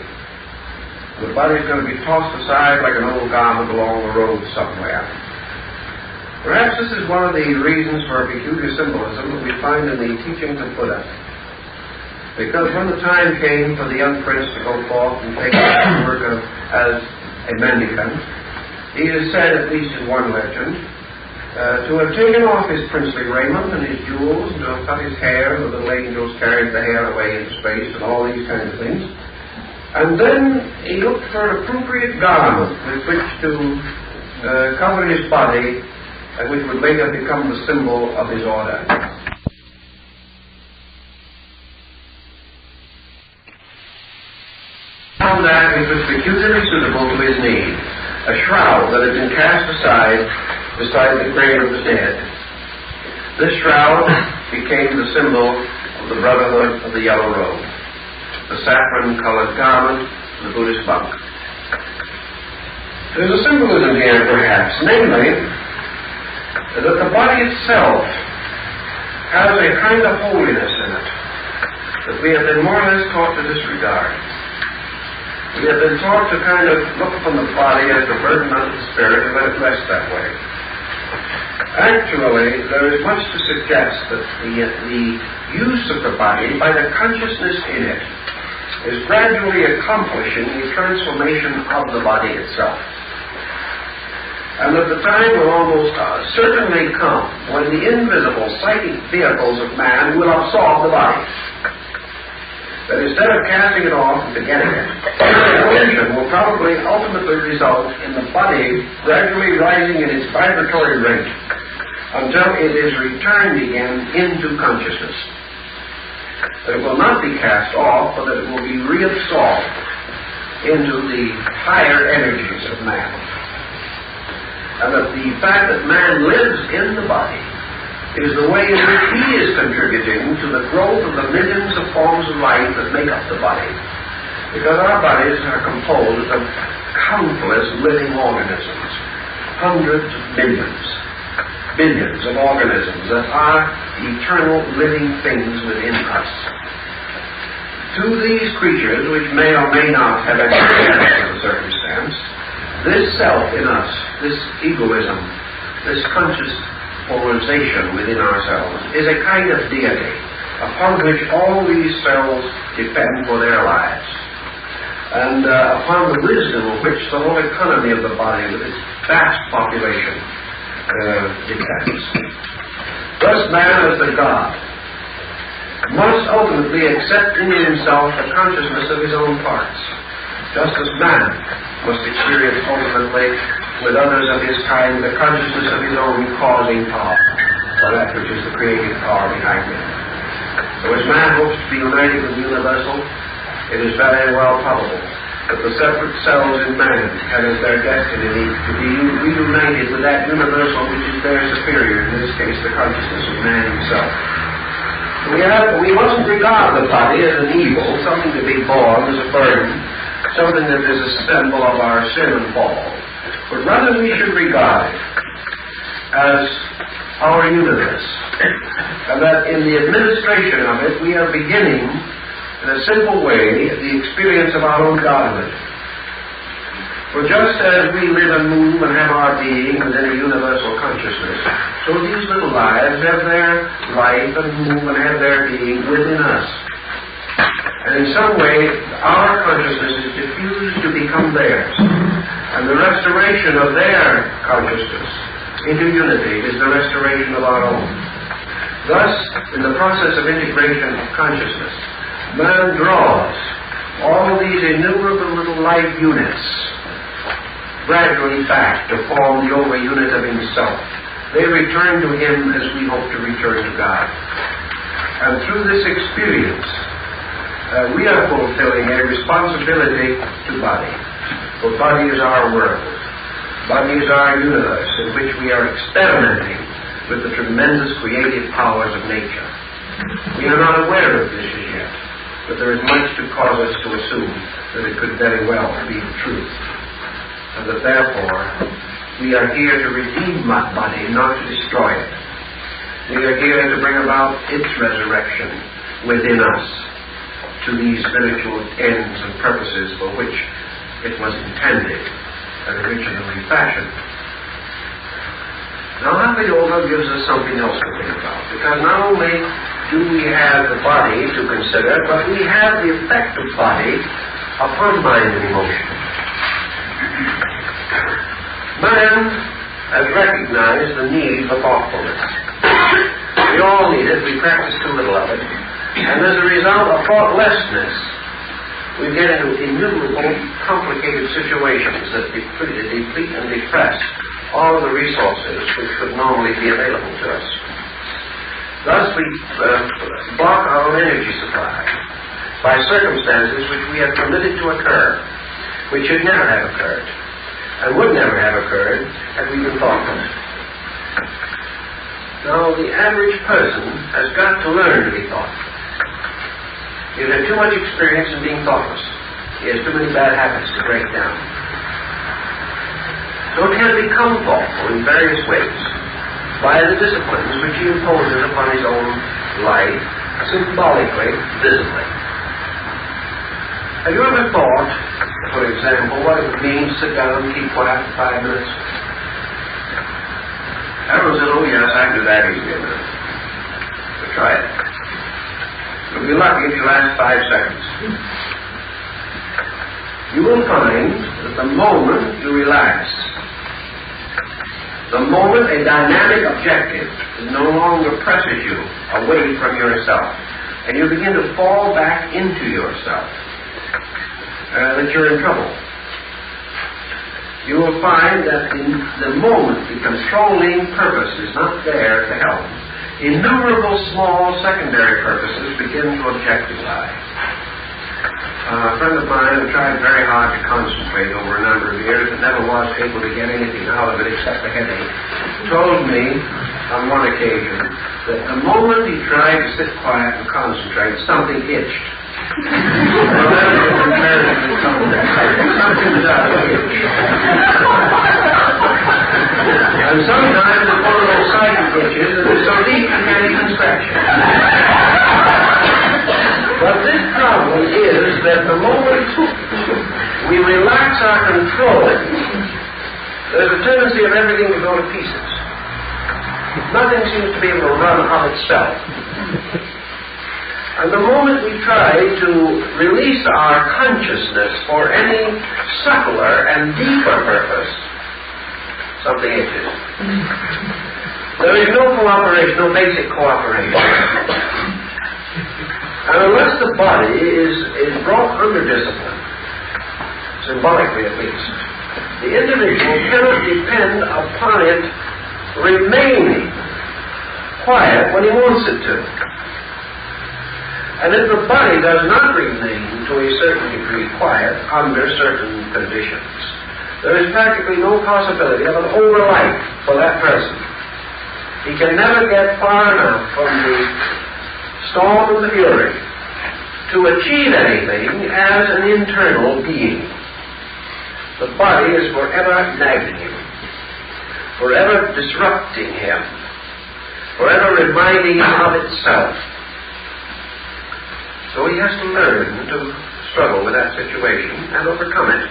The body is going to be tossed aside like an old garment along the road somewhere. Perhaps this is one of the reasons for a peculiar symbolism that we find in the teachings of Buddha. Because when the time came for the young prince to go forth and take the work as a mendicant, he is said, at least in one legend, to have taken off his princely raiment and his jewels, and to have cut his hair, and the little angels carried the hair away into space, and all these kinds of things. And then he looked for an appropriate garment with which to cover his body, which would later become the symbol of his order. Found that which was peculiarly suitable to his need, a shroud that had been cast aside beside the grave of the dead. This shroud became the symbol of the brotherhood of the yellow robe, the saffron-colored garment of the Buddhist monk. There's a symbolism here, perhaps, namely, that the body itself has a kind of holiness in it that we have been more or less taught to disregard. We have been taught to kind of look upon the body as the burden of the spirit and let it rest that way. Actually, there is much to suggest that the use of the body by the consciousness in it is gradually accomplishing the transformation of the body itself. And that the time will almost certainly come when the invisible psychic vehicles of man will absorb the body. That instead of casting it off and forgetting it, evolution will probably ultimately result in the body gradually rising in its vibratory rate until it is returned again into consciousness. That it will not be cast off, but that it will be reabsorbed into the higher energies of man. And that the fact that man lives in the body is the way in which he is contributing to the growth of the millions of forms of life that make up the body. Because our bodies are composed of countless living organisms, hundreds of millions, billions of organisms that are eternal living things within us. To these creatures, which may or may not have experienced in a circumstance, this self in us, this egoism, this conscious polarization within ourselves is a kind of deity upon which all these cells depend for their lives, and upon the wisdom of which the whole economy of the body with its vast population depends. Thus man as the God must ultimately accept in himself the consciousness of his own parts, just as man must experience ultimately with others of his kind the consciousness of his own causing power, or that which is the creative power behind him. So as man hopes to be united with the universal, it is very well probable that the separate cells in man have as their destiny to be reunited with that universal which is their superior, in this case the consciousness of man himself. We mustn't regard the body as an evil, something to be borne as a burden, something that is a symbol of our sin and fall. But rather we should regard it as our universe, and that in the administration of it we are beginning, in a simple way, the experience of our own godhood. For just as we live and move and have our being within a universal consciousness, so these little lives have their life and move and have their being within us. And in some way, our consciousness is diffused to become theirs. And the restoration of their consciousness into unity is the restoration of our own. Thus, in the process of integration of consciousness, man draws all these innumerable little life units gradually back to form the over unit of himself. They return to him as we hope to return to God. And through this experience, we are fulfilling a responsibility to body. For body is our world. Body is our universe in which we are experimenting with the tremendous creative powers of nature. We are not aware of this as yet, but there is much to cause us to assume that it could very well be the truth. And that therefore, we are here to redeem body, not to destroy it. We are here to bring about its resurrection within us to these spiritual ends and purposes for which it was intended and originally fashioned. Now, Hatha Yoga gives us something else to think about, because not only do we have the body to consider, but we have the effect of body upon mind and emotion. Man has recognized the need for thoughtfulness. We all need it. We practice too little of it. And as a result of thoughtlessness, we get into innumerable complicated situations that deplete and depress all of the resources which could normally be available to us. Thus, we block our own energy supply by circumstances which we have permitted to occur, which should never have occurred, and would never have occurred had we been thoughtful. Now, the average person has got to learn to be thoughtful. He's had too much experience in being thoughtless. He has too many bad habits to break down. So he can become thoughtful in various ways by the disciplines which he imposes upon his own life, symbolically, visibly. Have you ever thought, for example, what it would mean to sit down and keep quiet for 5 minutes? Everyone says, oh yes, I can do that easily a minute. So try it. You'll be lucky if you last 5 seconds. You will find that the moment you relax, the moment a dynamic objective no longer presses you away from yourself, and you begin to fall back into yourself, that you're in trouble. You will find that in the moment the controlling purpose is not there to help, innumerable small secondary purposes begin to objectify. A friend of mine who tried very hard to concentrate over a number of years and never was able to get anything out of it except a headache, told me on one occasion that the moment he tried to sit quiet and concentrate, something itched. Well, that is comparatively common. Something does itch. And sometimes it's one of those psychic itches that is so deep you can't even scratch it. But this problem is that the moment we relax our control, there's a tendency of everything to go to pieces. Nothing seems to be able to run of itself. And the moment we try to release our consciousness for any subtler and deeper purpose, something itches. There is no cooperation, no basic cooperation. And unless the body is brought under discipline, symbolically at least, the individual cannot depend upon it remaining quiet when he wants it to. And if the body does not remain to a certain degree quiet under certain conditions, there is practically no possibility of an over-life for that person. He can never get far enough from the storm and the fury to achieve anything as an internal being. The body is forever nagging him, forever disrupting him, forever reminding him of itself. So he has to learn to struggle with that situation and overcome it.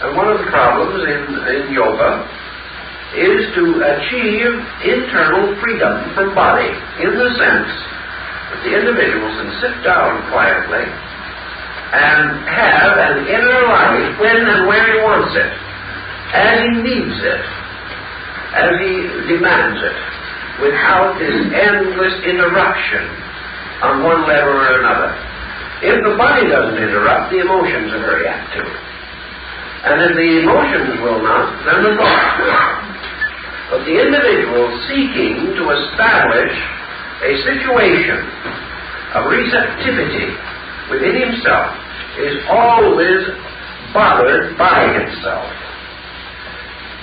And one of the problems in yoga is to achieve internal freedom from body, in the sense that the individual can sit down quietly and have an inner life when and where he wants it, as he needs it, as he demands it, without this endless interruption on one level or another. If the body doesn't interrupt, the emotions are very apt to. And if the emotions will not, then the thoughts will. But the individual seeking to establish a situation of receptivity within himself is always bothered by himself.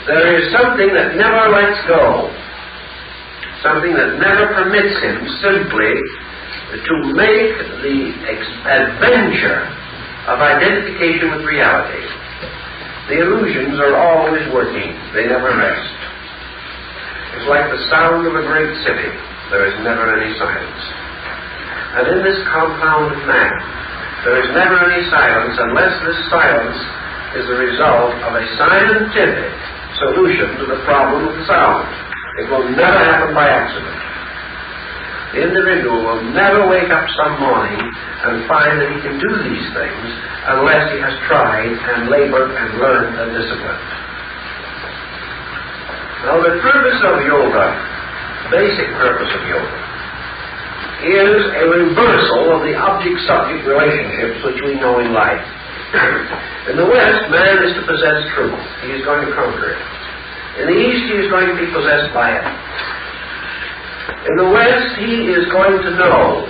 There is something that never lets go, something that never permits him simply to make the adventure of identification with reality. The illusions are always working. They never rest. It's like the sound of a great city. There is never any silence. And in this compounded man, there is never any silence unless this silence is the result of a scientific solution to the problem of the sound. It will never happen by accident. The individual will never wake up some morning and find that he can do these things unless he has tried and labored and learned and disciplined. Now, the purpose of yoga, basic purpose of yoga, is a reversal of the object-subject relationships which we know in life. In the West, man is to possess truth. He is going to conquer it. In the East, he is going to be possessed by it. In the West, he is going to know.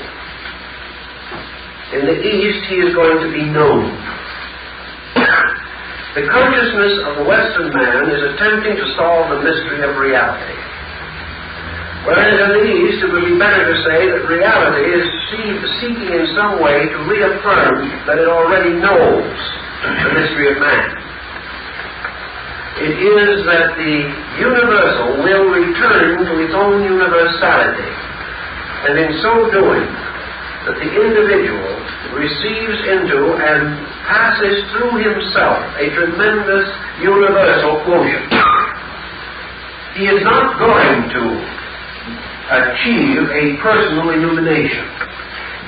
In the East, he is going to be known. The consciousness of the Western man is attempting to solve the mystery of reality. Whereas in the East, it would be better to say that reality is seeking in some way to reaffirm that it already knows the mystery of man. It is that the universal will return to its own universality, and in so doing, that the individual receives into and passes through himself a tremendous universal quotient. He is not going to achieve a personal illumination.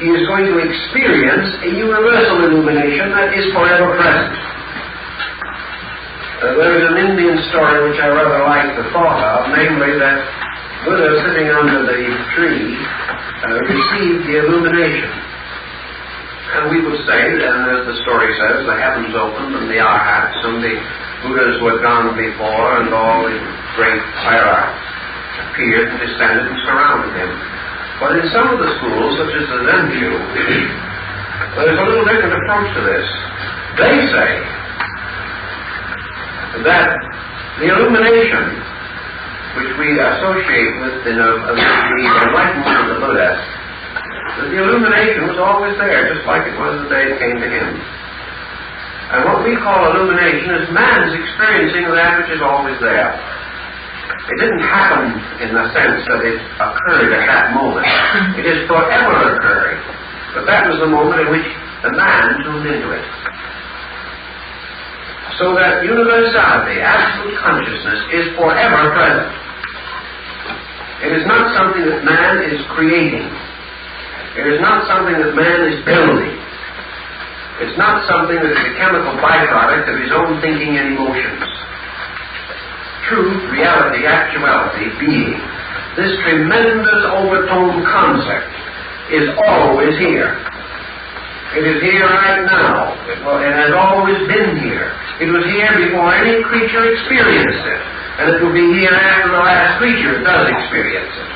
He is going to experience a universal illumination that is forever present. There is an Indian story which I rather like the thought of, namely that Buddha, sitting under the tree, received the illumination. And we would say, and as the story says, the heavens opened and the arhats and the Buddhas who had gone before and all the great hierarchs appeared and descended and surrounded him. But in some of the schools, such as the Zen-shu, there's a little different approach to this. They say that the illumination which we associate with the enlightenment of the Buddha, that the illumination was always there, just like it was the day it came to him. And what we call illumination is man's experiencing that which is always there. It didn't happen in the sense that it occurred at that moment. It is forever occurring. But that was the moment in which the man tuned into it. So that universality, absolute consciousness, is forever present. It is not something that man is creating. It is not something that man is building. It's not something that is a chemical byproduct of his own thinking and emotions. Truth, reality, actuality, being, this tremendous overtone concept is always here. It is here right now. It has always been here. It was here before any creature experienced it. And it will be here after the last creature does experience it.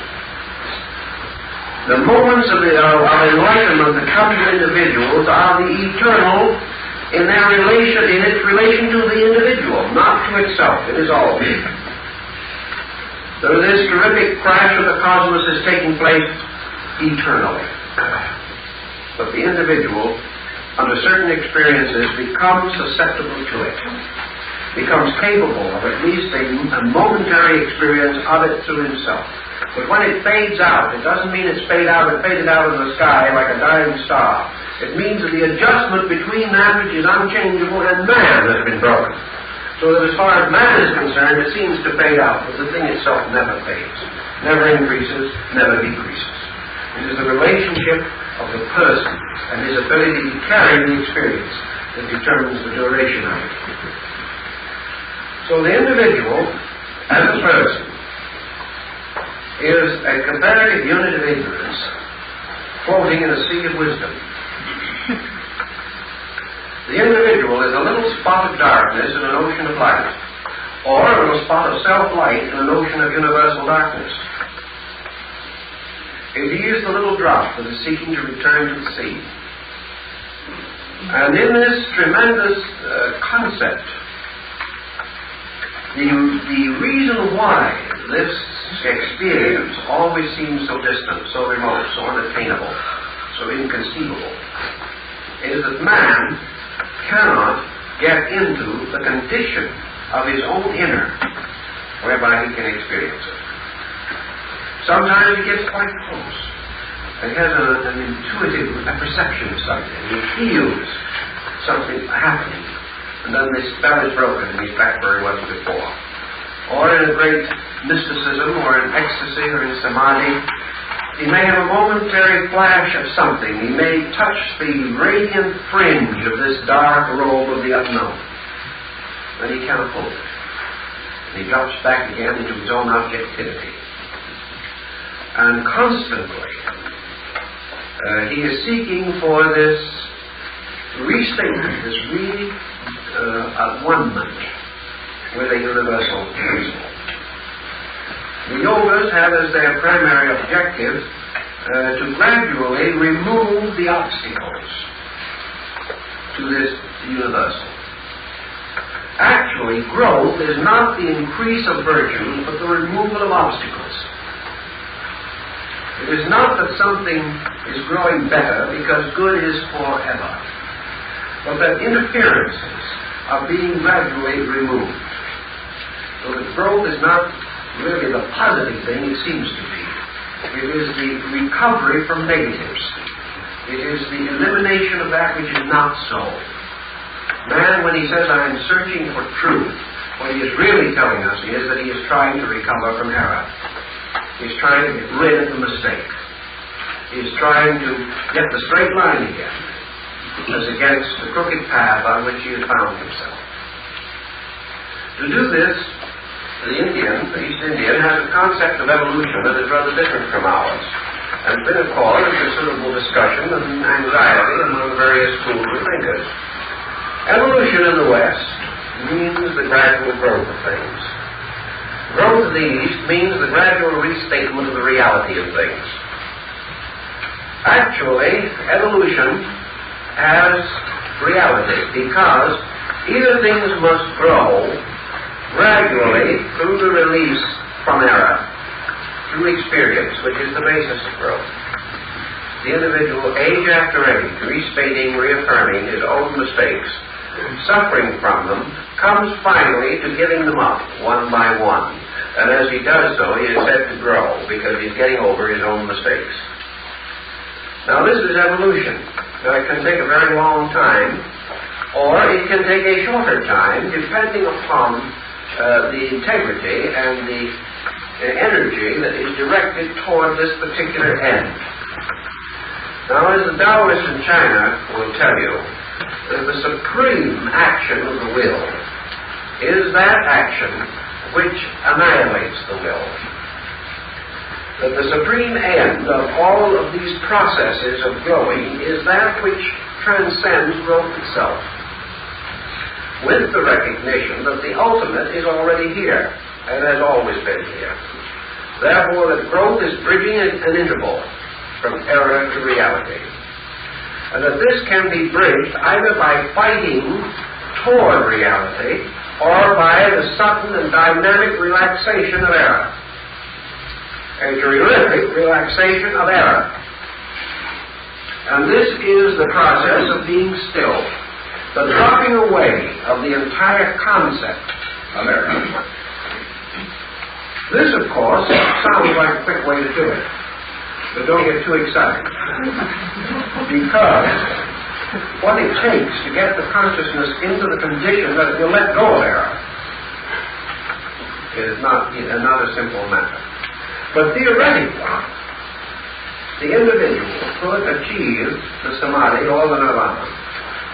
The moments of enlightenment that come to individuals are the eternal in its relation to the individual, not to itself. It is always. So this terrific crash of the cosmos is taking place eternally. But the individual, under certain experiences, becomes susceptible to it, becomes capable of at least a momentary experience of it through himself. But when it fades out, it doesn't mean it's faded out in the sky like a dying star. It means that the adjustment between that which is unchangeable and man has been broken. So that as far as man is concerned, it seems to fade out, but the thing itself never fades, never increases, never decreases. It is the relationship of the person and his ability to carry the experience that determines the duration of it. So the individual, as a person, is a comparative unit of ignorance floating in a sea of wisdom. The individual is a little spot of darkness in an ocean of light, or a little spot of self-light in an ocean of universal darkness. He is the little drop that is seeking to return to the sea. And in this tremendous concept, the reason why this experience always seems so distant, so remote, so unattainable, so inconceivable, is that man cannot get into the condition of his own inner whereby he can experience it. Sometimes he gets quite close. He has an intuitive perception of something. He feels something happening. And then the spell is broken and he's back where he was before. Or in a great mysticism or in ecstasy or in samadhi, he may have a momentary flash of something. He may touch the radiant fringe of this dark robe of the unknown. Then he cannot hold it. And he drops back again into his own objectivity. And constantly, he is seeking for this restatement, this one-ment with a universal principle. The yogas have as their primary objective to gradually remove the obstacles to this universal. Actually, growth is not the increase of virtues, but the removal of obstacles. It is not that something is growing better because good is forever, but that interferences are being gradually removed. So that growth is not really the positive thing it seems to be. It is the recovery from negatives. It is the elimination of that which is not so. Man, when he says, I am searching for truth, what he is really telling us is that he is trying to recover from error. He's trying to get rid of the mistake. He's trying to get the straight line again, as against the crooked path on which he has found himself. To do this, the East Indian, has a concept of evolution that is rather different from ours, and been a cause of considerable discussion and anxiety among various schools of thinkers. Evolution in the West means the gradual growth of things. Growth in the East means the gradual restatement of the reality of things. Actually, evolution has reality because either things must grow gradually through the release from error, through experience, which is the basis of growth. The individual, age after age, restating, reaffirming his own mistakes, suffering from them, comes finally to giving them up one by one. And as he does so, he is said to grow because he's getting over his own mistakes. Now this is evolution. Now it can take a very long time, or it can take a shorter time, depending upon the integrity and the energy that is directed toward this particular end. Now, as the Taoists in China will tell you, the supreme action of the will is that action which annihilates the will. That the supreme end of all of these processes of growing is that which transcends growth itself, with the recognition that the ultimate is already here and has always been here. Therefore, that growth is bridging an interval from error to reality. And that this can be bridged either by fighting toward reality or by the sudden and dynamic relaxation of error. A terrific relaxation of error. And this is the process of being still, the dropping away of the entire concept of error. This, of course, sounds like a quick way to do it. But don't get too excited. Because what it takes to get the consciousness into the condition that it will let go of error is not a simple matter. But theoretically, the individual could achieve the samadhi or the nirvana,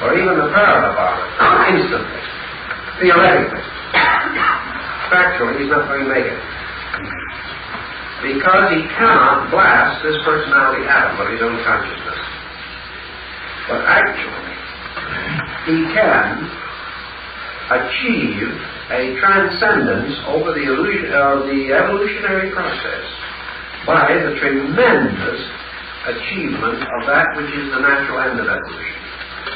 or even the paranirvana, instantly. Theoretically. Factually, he's not going to make it. Because he cannot blast this personality atom of his own consciousness. But actually, he can achieve a transcendence over the evolutionary process by the tremendous achievement of that which is the natural end of evolution,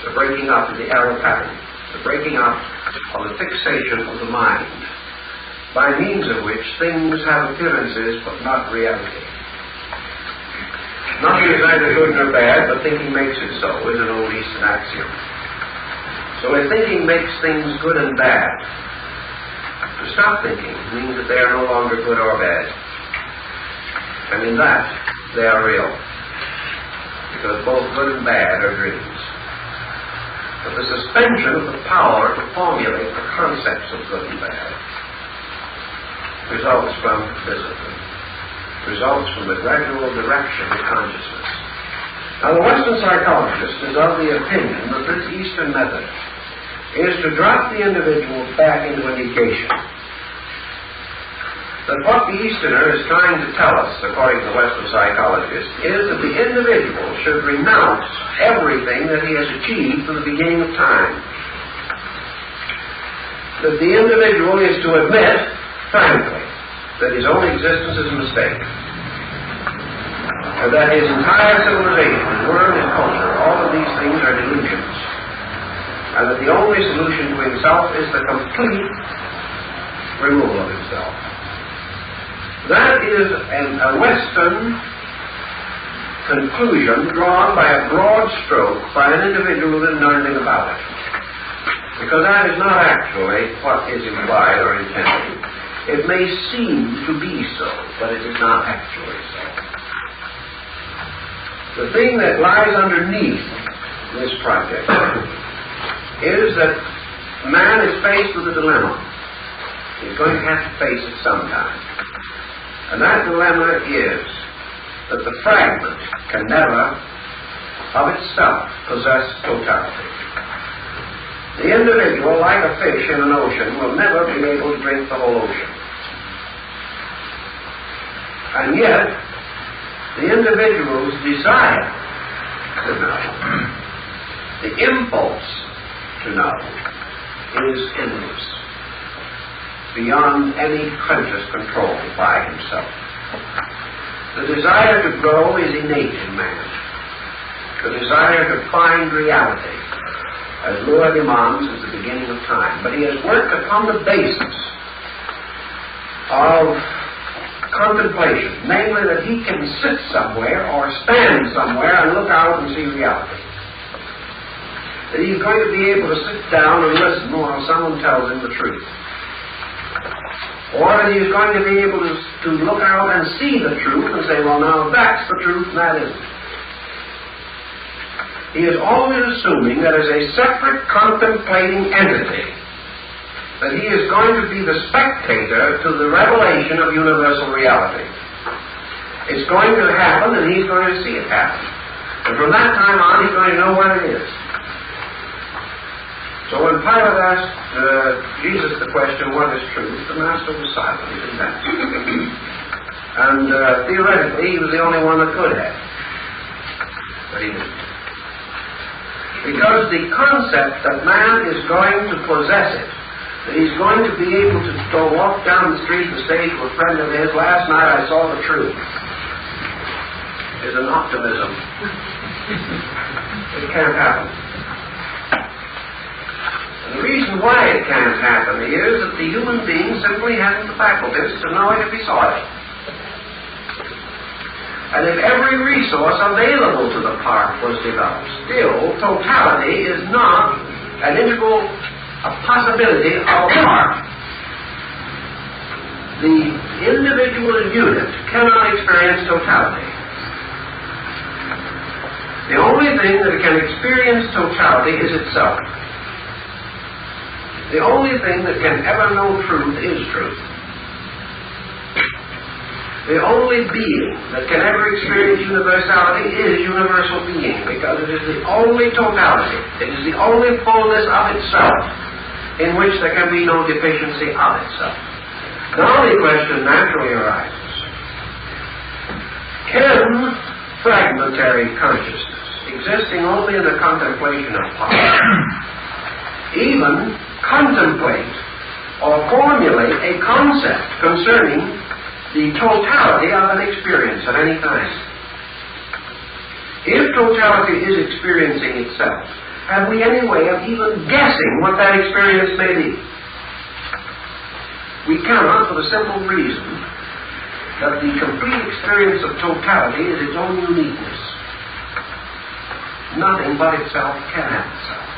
the breaking up of the error pattern, the breaking up of the fixation of the mind, by means of which things have appearances but not reality. Nothing is either good nor bad, but thinking makes it so, is an old Eastern axiom. So if thinking makes things good and bad, to stop thinking means that they are no longer good or bad. And in that, they are real. Because both good and bad are dreams. But the suspension of the power to formulate the concepts of good and bad results from discipline, results from the gradual direction of consciousness. Now, the Western psychologist is of the opinion that this Eastern method is to drop the individual back into a negation. That what the Easterner is trying to tell us, according to the Western psychologist, is that the individual should renounce everything that he has achieved from the beginning of time. That the individual is to admit, frankly, that his own existence is a mistake. And that his entire civilization, his world, his culture, all of these things are delusions. And that the only solution to himself is the complete removal of himself. That is a Western conclusion drawn by a broad stroke by an individual who didn't know anything about it. Because that is not actually what is implied or intended. It may seem to be so, but it is not actually so. The thing that lies underneath this project is that man is faced with a dilemma. He's going to have to face it sometime. And that dilemma is that the fragment can never, of itself, possess totality. The individual, like a fish in an ocean, will never be able to drink the whole ocean. And yet, the individual's desire to know, the impulse to know, is endless, beyond any conscious control by himself. The desire to grow is innate in man. The desire to find reality, as Lua demands, is the beginning of time. But he has worked upon the basis of contemplation, namely that he can sit somewhere or stand somewhere and look out and see reality. That he's going to be able to sit down and listen while someone tells him the truth. Or that he's going to be able to look out and see the truth and say, well, now that's the truth and that isn't. He is always assuming that as a separate contemplating entity, that he is going to be the spectator to the revelation of universal reality. It's going to happen and he's going to see it happen. And from that time on, he's going to know what it is. So when Pilate asked Jesus the question, what is truth, the Master was silent. He didn't answer. And theoretically, he was the only one that could have. But he didn't. Because the concept that man is going to possess it, that he's going to be able to go walk down the street and say to a friend of his, last night I saw the truth, is an optimism. It can't happen. And the reason why it can't happen is that the human being simply hasn't the faculties to know it if he saw it. And if every resource available to the part was developed, still totality is not an integral possibility of a part. The individual unit cannot experience totality. The only thing that can experience totality is itself. The only thing that can ever know truth is truth. The only being that can ever experience universality is universal being, because it is the only totality, it is the only fullness of itself, in which there can be no deficiency of itself. Now the question naturally arises, can fragmentary consciousness, existing only in the contemplation of power, even contemplate or formulate a concept concerning the totality of an experience at any time. If totality is experiencing itself, have we any way of even guessing what that experience may be? We cannot, for the simple reason that the complete experience of totality is its own uniqueness. Nothing but itself can have itself.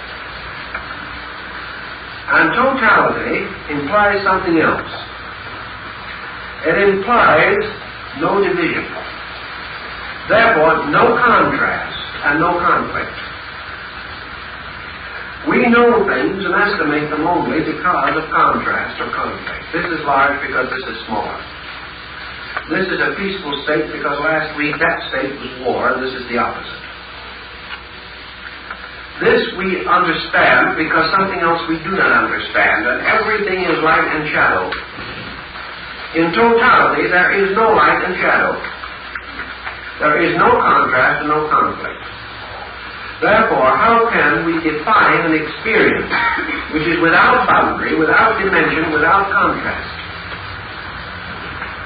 And totality implies something else. It implies no division. Therefore, no contrast and no conflict. We know things and estimate them only because of contrast or conflict. This is large because this is smaller. This is a peaceful state because last week that state was war, and this is the opposite. This we understand because something else we do not understand, and everything is light and shadow. In totality, there is no light and shadow. There is no contrast and no conflict. Therefore, how can we define an experience which is without boundary, without dimension, without contrast?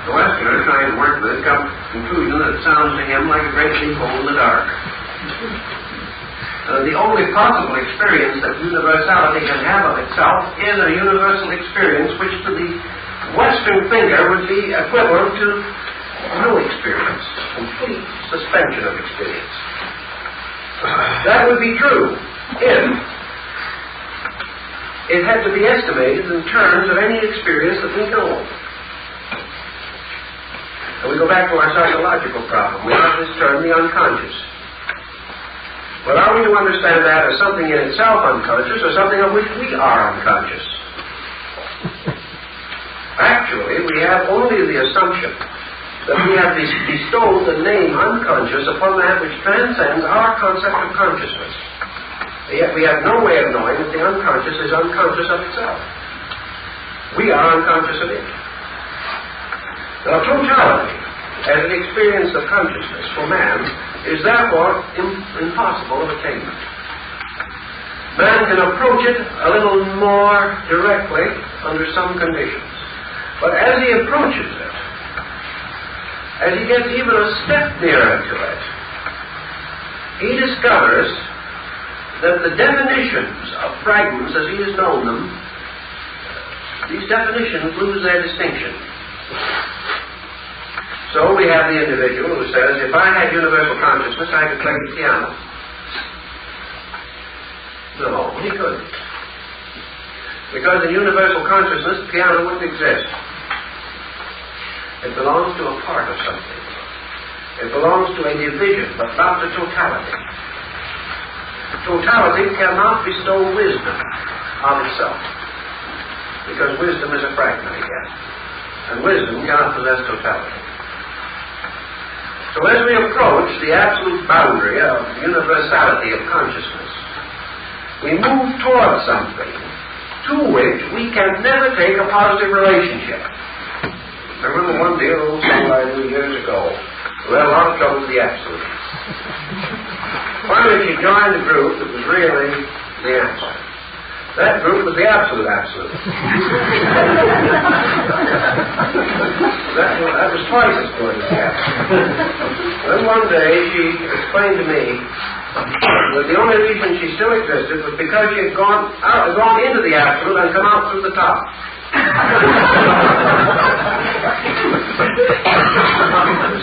The Westerner, trying to work with it, comes to the conclusion that it sounds to him like a great big hole in the dark. The only possible experience that universality can have of itself is a universal experience which to the Western thinker would be equivalent to no experience, complete suspension of experience. That would be true if it had to be estimated in terms of any experience that we know. And we go back to our psychological problem. We have this term, the unconscious. But are we to understand that as something in itself unconscious or something of which we are unconscious? Actually, we have only the assumption that we have bestowed the name unconscious upon that which transcends our concept of consciousness. Yet we have no way of knowing that the unconscious is unconscious of itself. We are unconscious of it. Now, totality, as an experience of consciousness for man, is therefore impossible of attainment. Man can approach it a little more directly under some conditions. But as he approaches it, as he gets even a step nearer to it, he discovers that the definitions of fragments as he has known them, these definitions lose their distinction. So we have the individual who says, if I had universal consciousness, I could play the piano. No, he couldn't. Because in universal consciousness, the piano wouldn't exist. It belongs to a part of something. It belongs to a division, but not to totality. Totality cannot bestow wisdom of itself, because wisdom is a fragment again, and wisdom cannot possess totality. So as we approach the absolute boundary of universality of consciousness, we move towards something to which we can never take a positive relationship. I remember one dear old fellow I knew years ago who had a lot of trouble with the absolute. Finally, she joined a group that was really the answer. That group was the absolute. That was twice as good as the absolute. Then one day she explained to me that the only reason she still existed was because she had gone into the absolute and come out through the top. It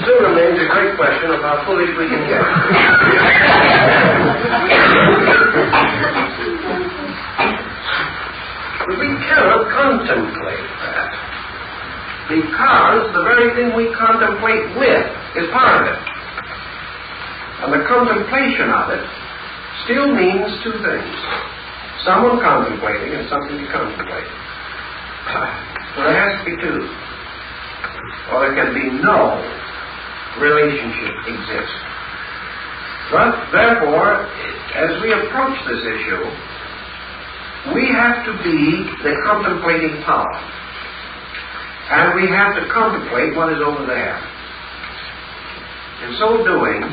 still remains a great question of how foolish we can get. But we cannot contemplate that, because the very thing we contemplate with is part of it. And the contemplation of it still means two things. Someone contemplating and something to contemplate. So there has to be two, or there can be no relationship exist. But therefore, as we approach this issue, we have to be the contemplating power, and we have to contemplate what is over there. In so doing,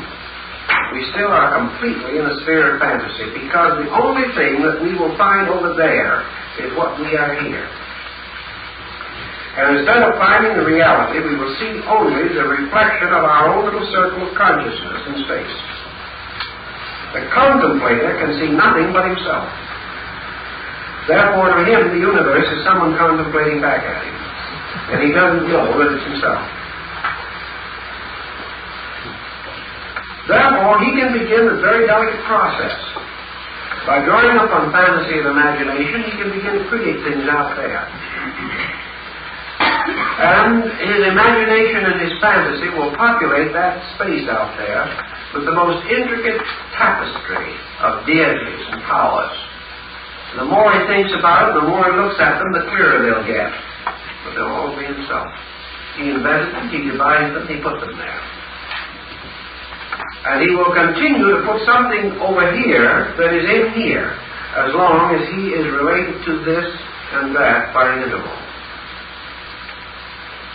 we still are completely in a sphere of fantasy, because the only thing that we will find over there is what we are here. And instead of finding the reality, we will see only the reflection of our own little circle of consciousness in space. The contemplator can see nothing but himself. Therefore, to him, the universe is someone contemplating back at him. And he doesn't know that it's himself. Therefore, he can begin a very delicate process. By drawing upon fantasy and imagination, he can begin to create things out there. And his imagination and his fantasy will populate that space out there with the most intricate tapestry of deities and powers. And the more he thinks about it, the more he looks at them, the clearer they'll get. But they'll all be himself. He invented them, he devised them, he put them there. And he will continue to put something over here that is in here, as long as he is related to this and that by an interval.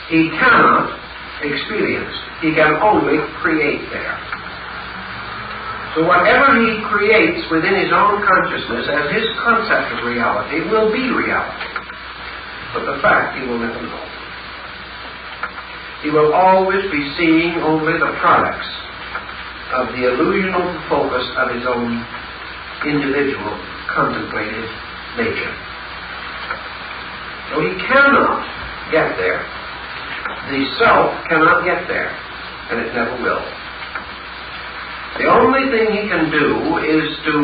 He cannot experience. He can only create there. So whatever he creates within his own consciousness as his concept of reality will be reality. But the fact he will never know. He will always be seeing only the products of the illusional focus of his own individual contemplative nature. So he cannot get there. The self cannot get there, and it never will. The only thing he can do is to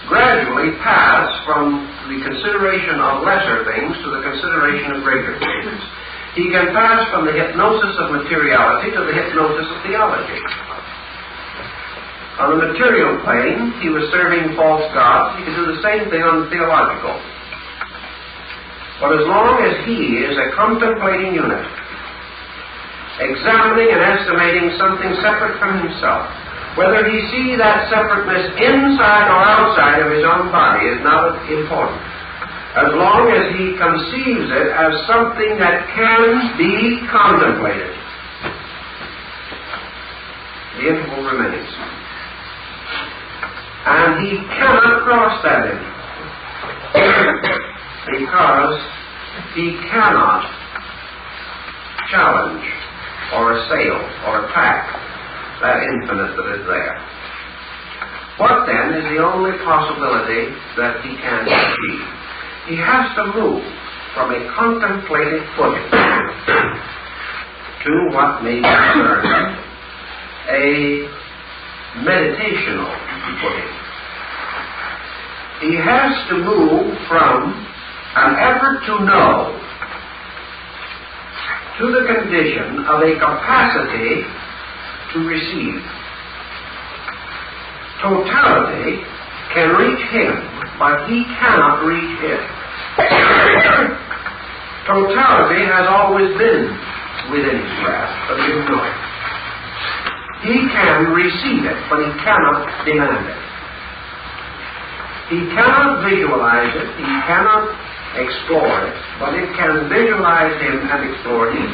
gradually pass from the consideration of lesser things to the consideration of greater things. He can pass from the hypnosis of materiality to the hypnosis of theology. On the material plane, he was serving false gods. He could do the same thing on the theological. But as long as he is a contemplating unit, examining and estimating something separate from himself, whether he see that separateness inside or outside of his own body is not important. As long as he conceives it as something that can be contemplated, the interval remains. And he cannot cross that interval because he cannot challenge or assail or attack that infinite that is there. What then is the only possibility that he can achieve? He has to move from a contemplative footing to what may be termed a meditational footing. He has to move from an effort to know to the condition of a capacity to receive. Totality can reach him, but he cannot reach it. Totality has always been within his grasp, but he didn't know it. He can receive it, but he cannot demand it. He cannot visualize it, he cannot explore it, but it can visualize him and explore him.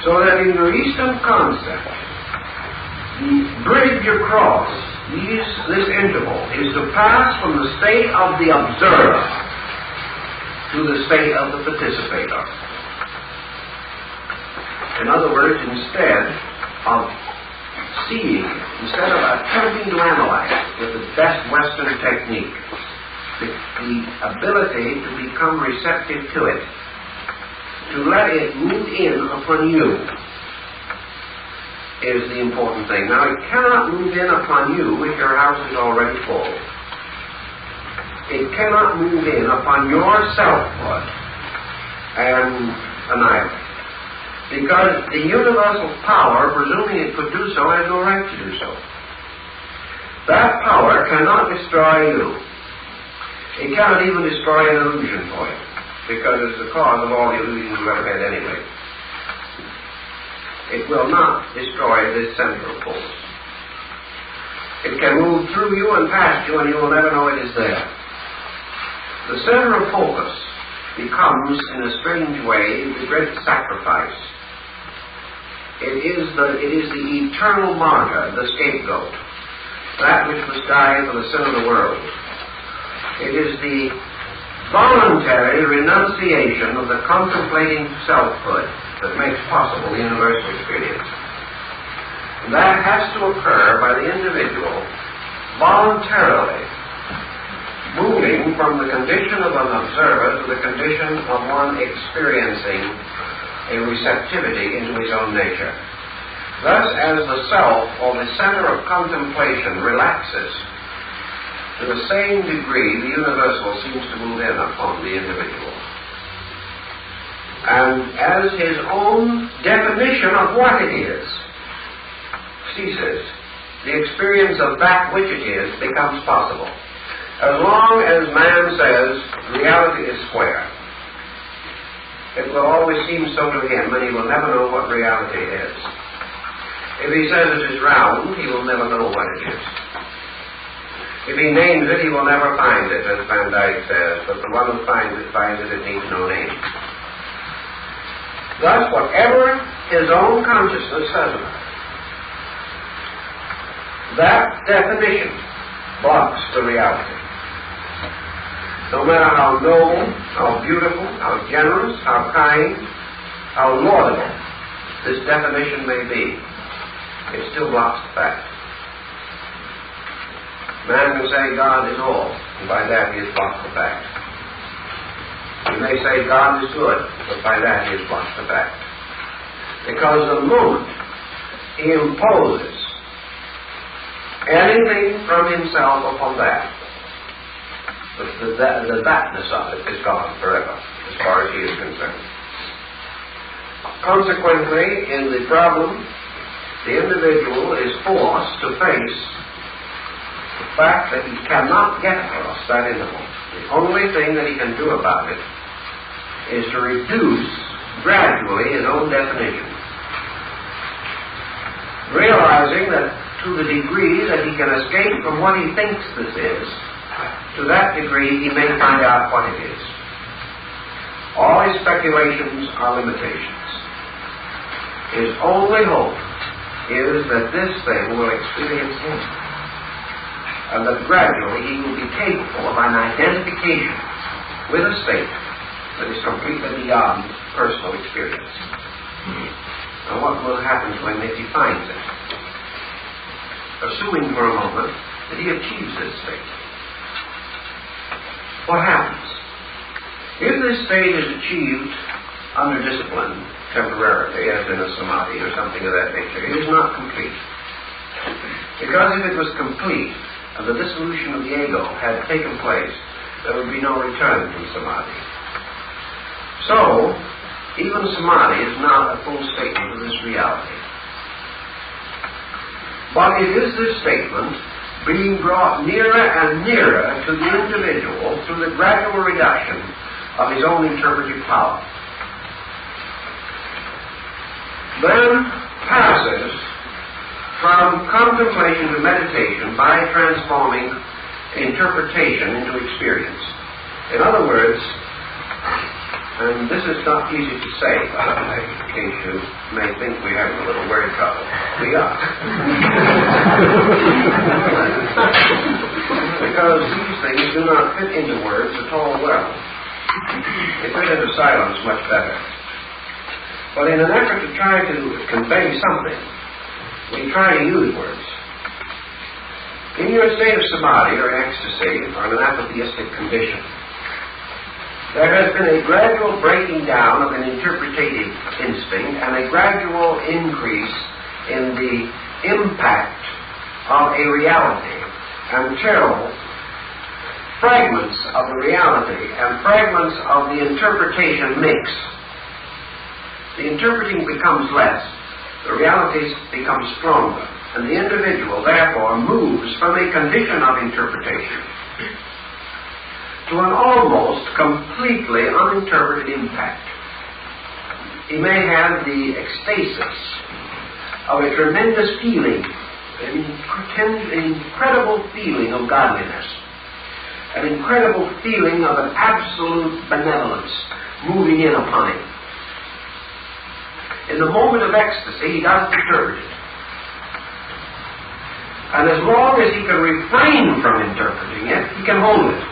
So that in the Eastern concept, the bridge across this interval is to pass from the state of the observer to the state of the participator. In other words, instead of seeing, instead of attempting to analyze with the best Western technique, the ability to become receptive to it, to let it move in upon you, is the important thing. Now, it cannot move in upon you if your house is already full. It cannot move in upon your selfhood and annihilate. Because the universal power, presuming it could do so, has no right to do so. That power cannot destroy you. It cannot even destroy an illusion for you, because it's the cause of all the illusions you've ever had anyway. It will not destroy this central force. It can move through you and past you, and you will never know it is there. The center of focus becomes, in a strange way, the great sacrifice. It is the eternal martyr, the scapegoat, that which must die for the sin of the world. It is the voluntary renunciation of the contemplating selfhood that makes possible the universal experience. And that has to occur by the individual voluntarily moving from the condition of an observer to the condition of one experiencing a receptivity into his own nature. Thus, as the self, or the center of contemplation, relaxes, to the same degree the universal seems to move in upon the individual. And as his own definition of what it is ceases, the experience of that which it is becomes possible. As long as man says reality is square, it will always seem so to him, and he will never know what reality is. If he says it is round, he will never know what it is. If he names it, he will never find it, as Van Dyck says, but the one who finds it needs no name. Thus, whatever his own consciousness says about it, that definition blocks the reality. No matter how noble, how beautiful, how generous, how kind, how laudable this definition may be, it still blocks the fact. Man can say God is all, and by that he has blocked the fact. He may say God is good, but by that he has blocked the fact. Because the moment he imposes anything from himself upon that, the thatness of it is gone forever, as far as he is concerned. Consequently, in the problem, the individual is forced to face the fact that he cannot get across that interval. The only thing that he can do about it is to reduce gradually his own definition, realizing that to the degree that he can escape from what he thinks this is, to that degree he may find out what it is. All his speculations are limitations. His only hope is that this thing will experience him, and that gradually he will be capable of an identification with a state that is completely beyond personal experience. Now, what will happen to him if he finds it? Assuming for a moment that he achieves this state, what happens? If this state is achieved under discipline, temporarily, as in a samadhi or something of that nature, it is not complete. Because if it was complete, and the dissolution of the ego had taken place, there would be no return from samadhi. So, even samadhi is not a full statement of this reality. But it is this statement being brought nearer and nearer to the individual through the gradual reduction of his own interpretive power. Then passes from contemplation to meditation by transforming interpretation into experience. In other words, and this is not easy to say, by the way, in case you may think we're having a little word trouble. We are. Because these things do not fit into words at all well. They fit into silence much better. But in an effort to try to convey something, we try to use words. In your state of samadhi or ecstasy or an apatheistic condition, there has been a gradual breaking down of an interpretative instinct and a gradual increase in the impact of a reality until fragments of the reality and fragments of the interpretation mix. The interpreting becomes less, the realities become stronger, and the individual therefore moves from a condition of interpretation to an almost completely uninterpreted impact. He may have the ecstasis of a tremendous feeling, an incredible feeling of godliness, an incredible feeling of an absolute benevolence moving in upon him. In the moment of ecstasy, he doesn't interpret it. And as long as he can refrain from interpreting it, he can hold it.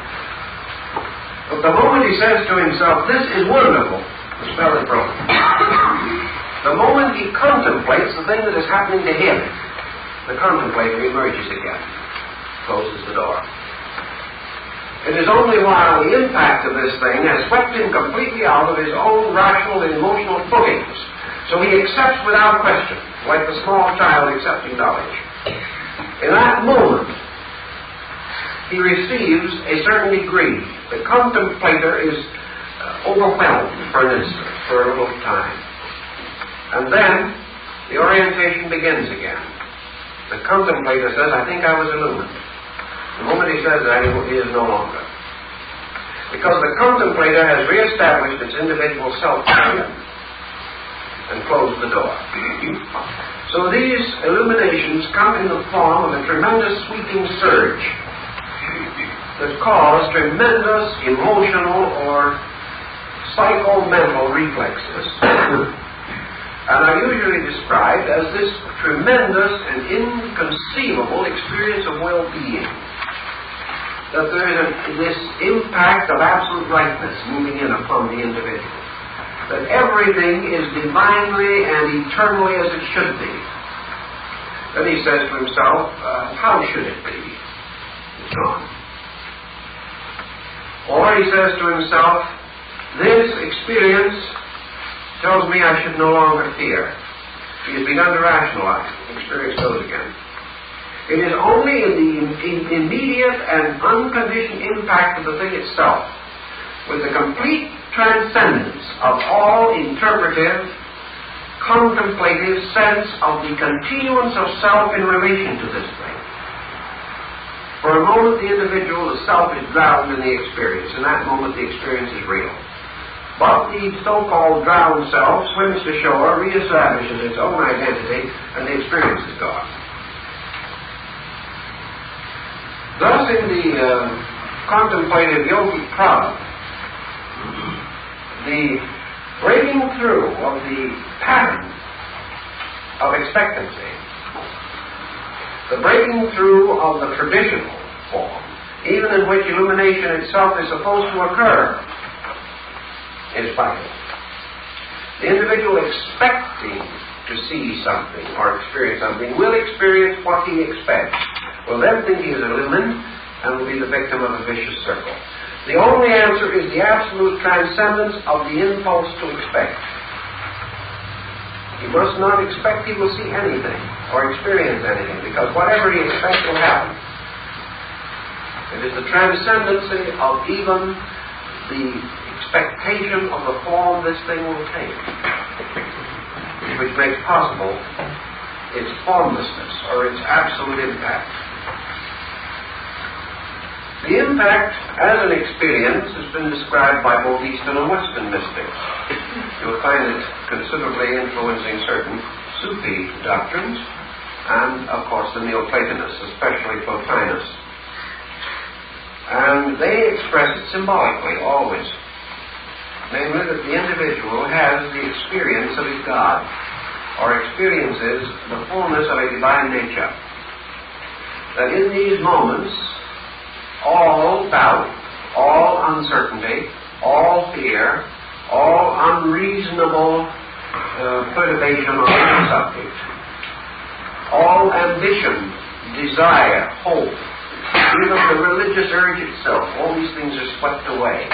But the moment he says to himself, "This is wonderful," the spell is broken. The moment he contemplates the thing that is happening to him, the contemplator emerges again, closes the door. It is only while the impact of this thing has swept him completely out of his own rational and emotional footings, so he accepts without question, like the small child accepting knowledge. In that moment, he receives a certain degree. The contemplator is overwhelmed for an instant, for a little time. And then the orientation begins again. The contemplator says, "I think I was illumined." The moment he says that, he is no longer. Because the contemplator has reestablished its individual self and closed the door. So these illuminations come in the form of a tremendous sweeping surge that cause tremendous emotional or psycho-mental reflexes and are usually described as this tremendous and inconceivable experience of well-being. That there is this impact of absolute rightness moving in upon the individual. That everything is divinely and eternally as it should be. Then he says to himself, how should it be? It's gone. Or he says to himself, this experience tells me I should no longer fear. He has begun to rationalize. The experience goes again. It is only in the immediate and unconditioned impact of the thing itself, with the complete transcendence of all interpretive, contemplative sense of the continuance of self in relation to this thing. For a moment, the individual, the self, is drowned in the experience. In that moment, the experience is real. But the so-called drowned self swims to shore, reestablishes its own identity, and the experience is gone. Thus, in the contemplative yogic product, the breaking through of the pattern of expectancy, the breaking through of the traditional form, even in which illumination itself is supposed to occur, is vital. The individual expecting to see something or experience something will experience what he expects, will then think he is illumined, and will be the victim of a vicious circle. The only answer is the absolute transcendence of the impulse to expect. He must not expect he will see anything or experience anything, because whatever he expects will happen. It is the transcendency of even the expectation of the form this thing will take, which makes possible its formlessness or its absolute impact. The impact as an experience has been described by both Eastern and Western mystics. You'll find it considerably influencing certain Sufi doctrines and, of course, the Neoplatonists, especially Plotinus. And they express it symbolically, always. Namely, that the individual has the experience of his God, or experiences the fullness of a divine nature. That in these moments, all doubt, all uncertainty, all fear, all unreasonable perturbation on any subject, all ambition, desire, hope, even the religious urge itself, all these things are swept away.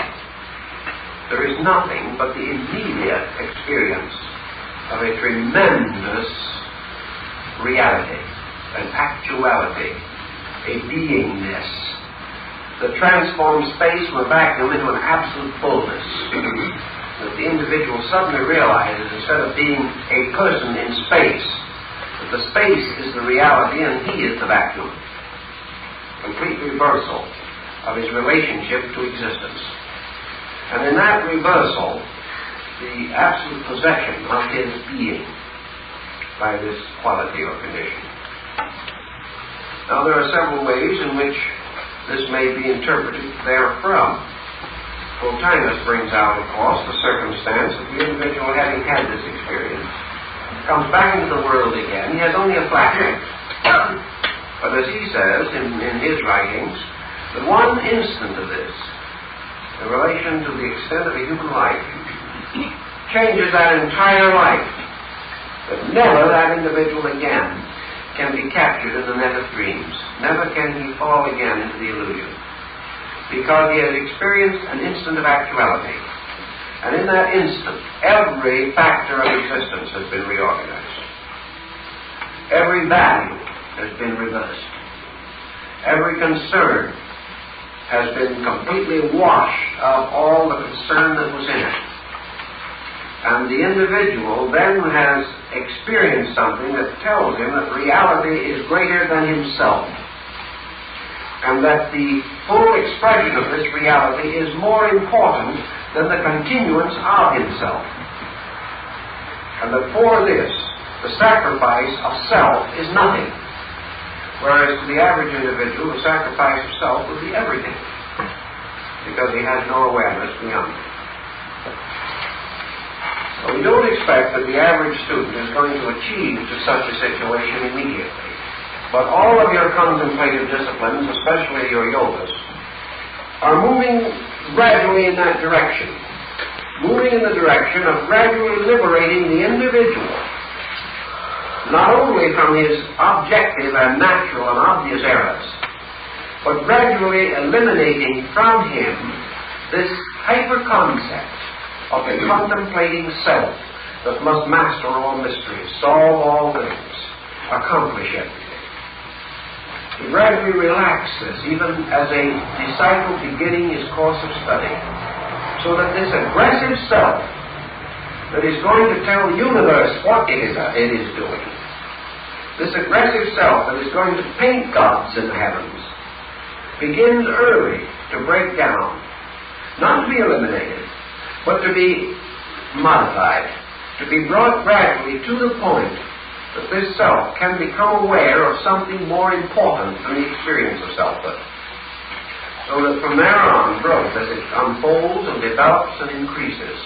There is nothing but the immediate experience of a tremendous reality, an actuality, a beingness that transforms space from a vacuum into an absolute fullness. That the individual suddenly realizes, instead of being a person in space, that the space is the reality and he is the vacuum. Complete reversal of his relationship to existence. And in that reversal, the absolute possession of his being by this quality or condition. Now, there are several ways in which this may be interpreted therefrom. Plotinus brings out, of course, the circumstance of the individual having had this experience comes back into the world again, he has only a flash. But as he says in his writings, the one instant of this, in relation to the extent of a human life, changes that entire life. But never that individual again can be captured in the net of dreams. Never can he fall again into the illusion. Because he has experienced an instant of actuality. And in that instant, every factor of existence has been reorganized. Every value has been reversed. Every concern has been completely washed of all the concern that was in it. And the individual then has experienced something that tells him that reality is greater than himself. And that the full expression of this reality is more important than the continuance of himself. And that for this, the sacrifice of self is nothing. Whereas to the average individual, the sacrifice of self would be everything. Because he has no awareness beyond it. So we don't expect that the average student is going to achieve to such a situation immediately. But all of your contemplative disciplines, especially your yogas, are moving gradually in that direction. Moving in the direction of gradually liberating the individual, not only from his objective and natural and obvious errors, but gradually eliminating from him this hyper-concept of the contemplating self that must master all mysteries, solve all things, accomplish everything. To gradually relax this, even as a disciple beginning his course of study, so that this aggressive self that is going to tell the universe what it is doing, this aggressive self that is going to paint gods in the heavens, begins early to break down, not to be eliminated, but to be modified, to be brought gradually to the point that this self can become aware of something more important than the experience of selfhood. So that from there on, growth, as it unfolds and develops and increases,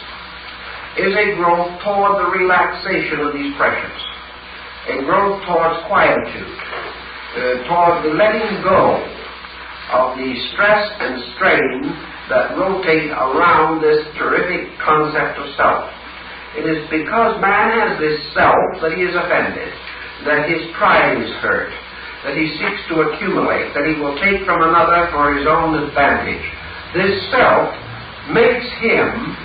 is a growth toward the relaxation of these pressures, a growth towards quietude, towards the letting go of the stress and strain that rotate around this terrific concept of self. It is because man has this self that he is offended, that his pride is hurt, that he seeks to accumulate, that he will take from another for his own advantage. This self makes him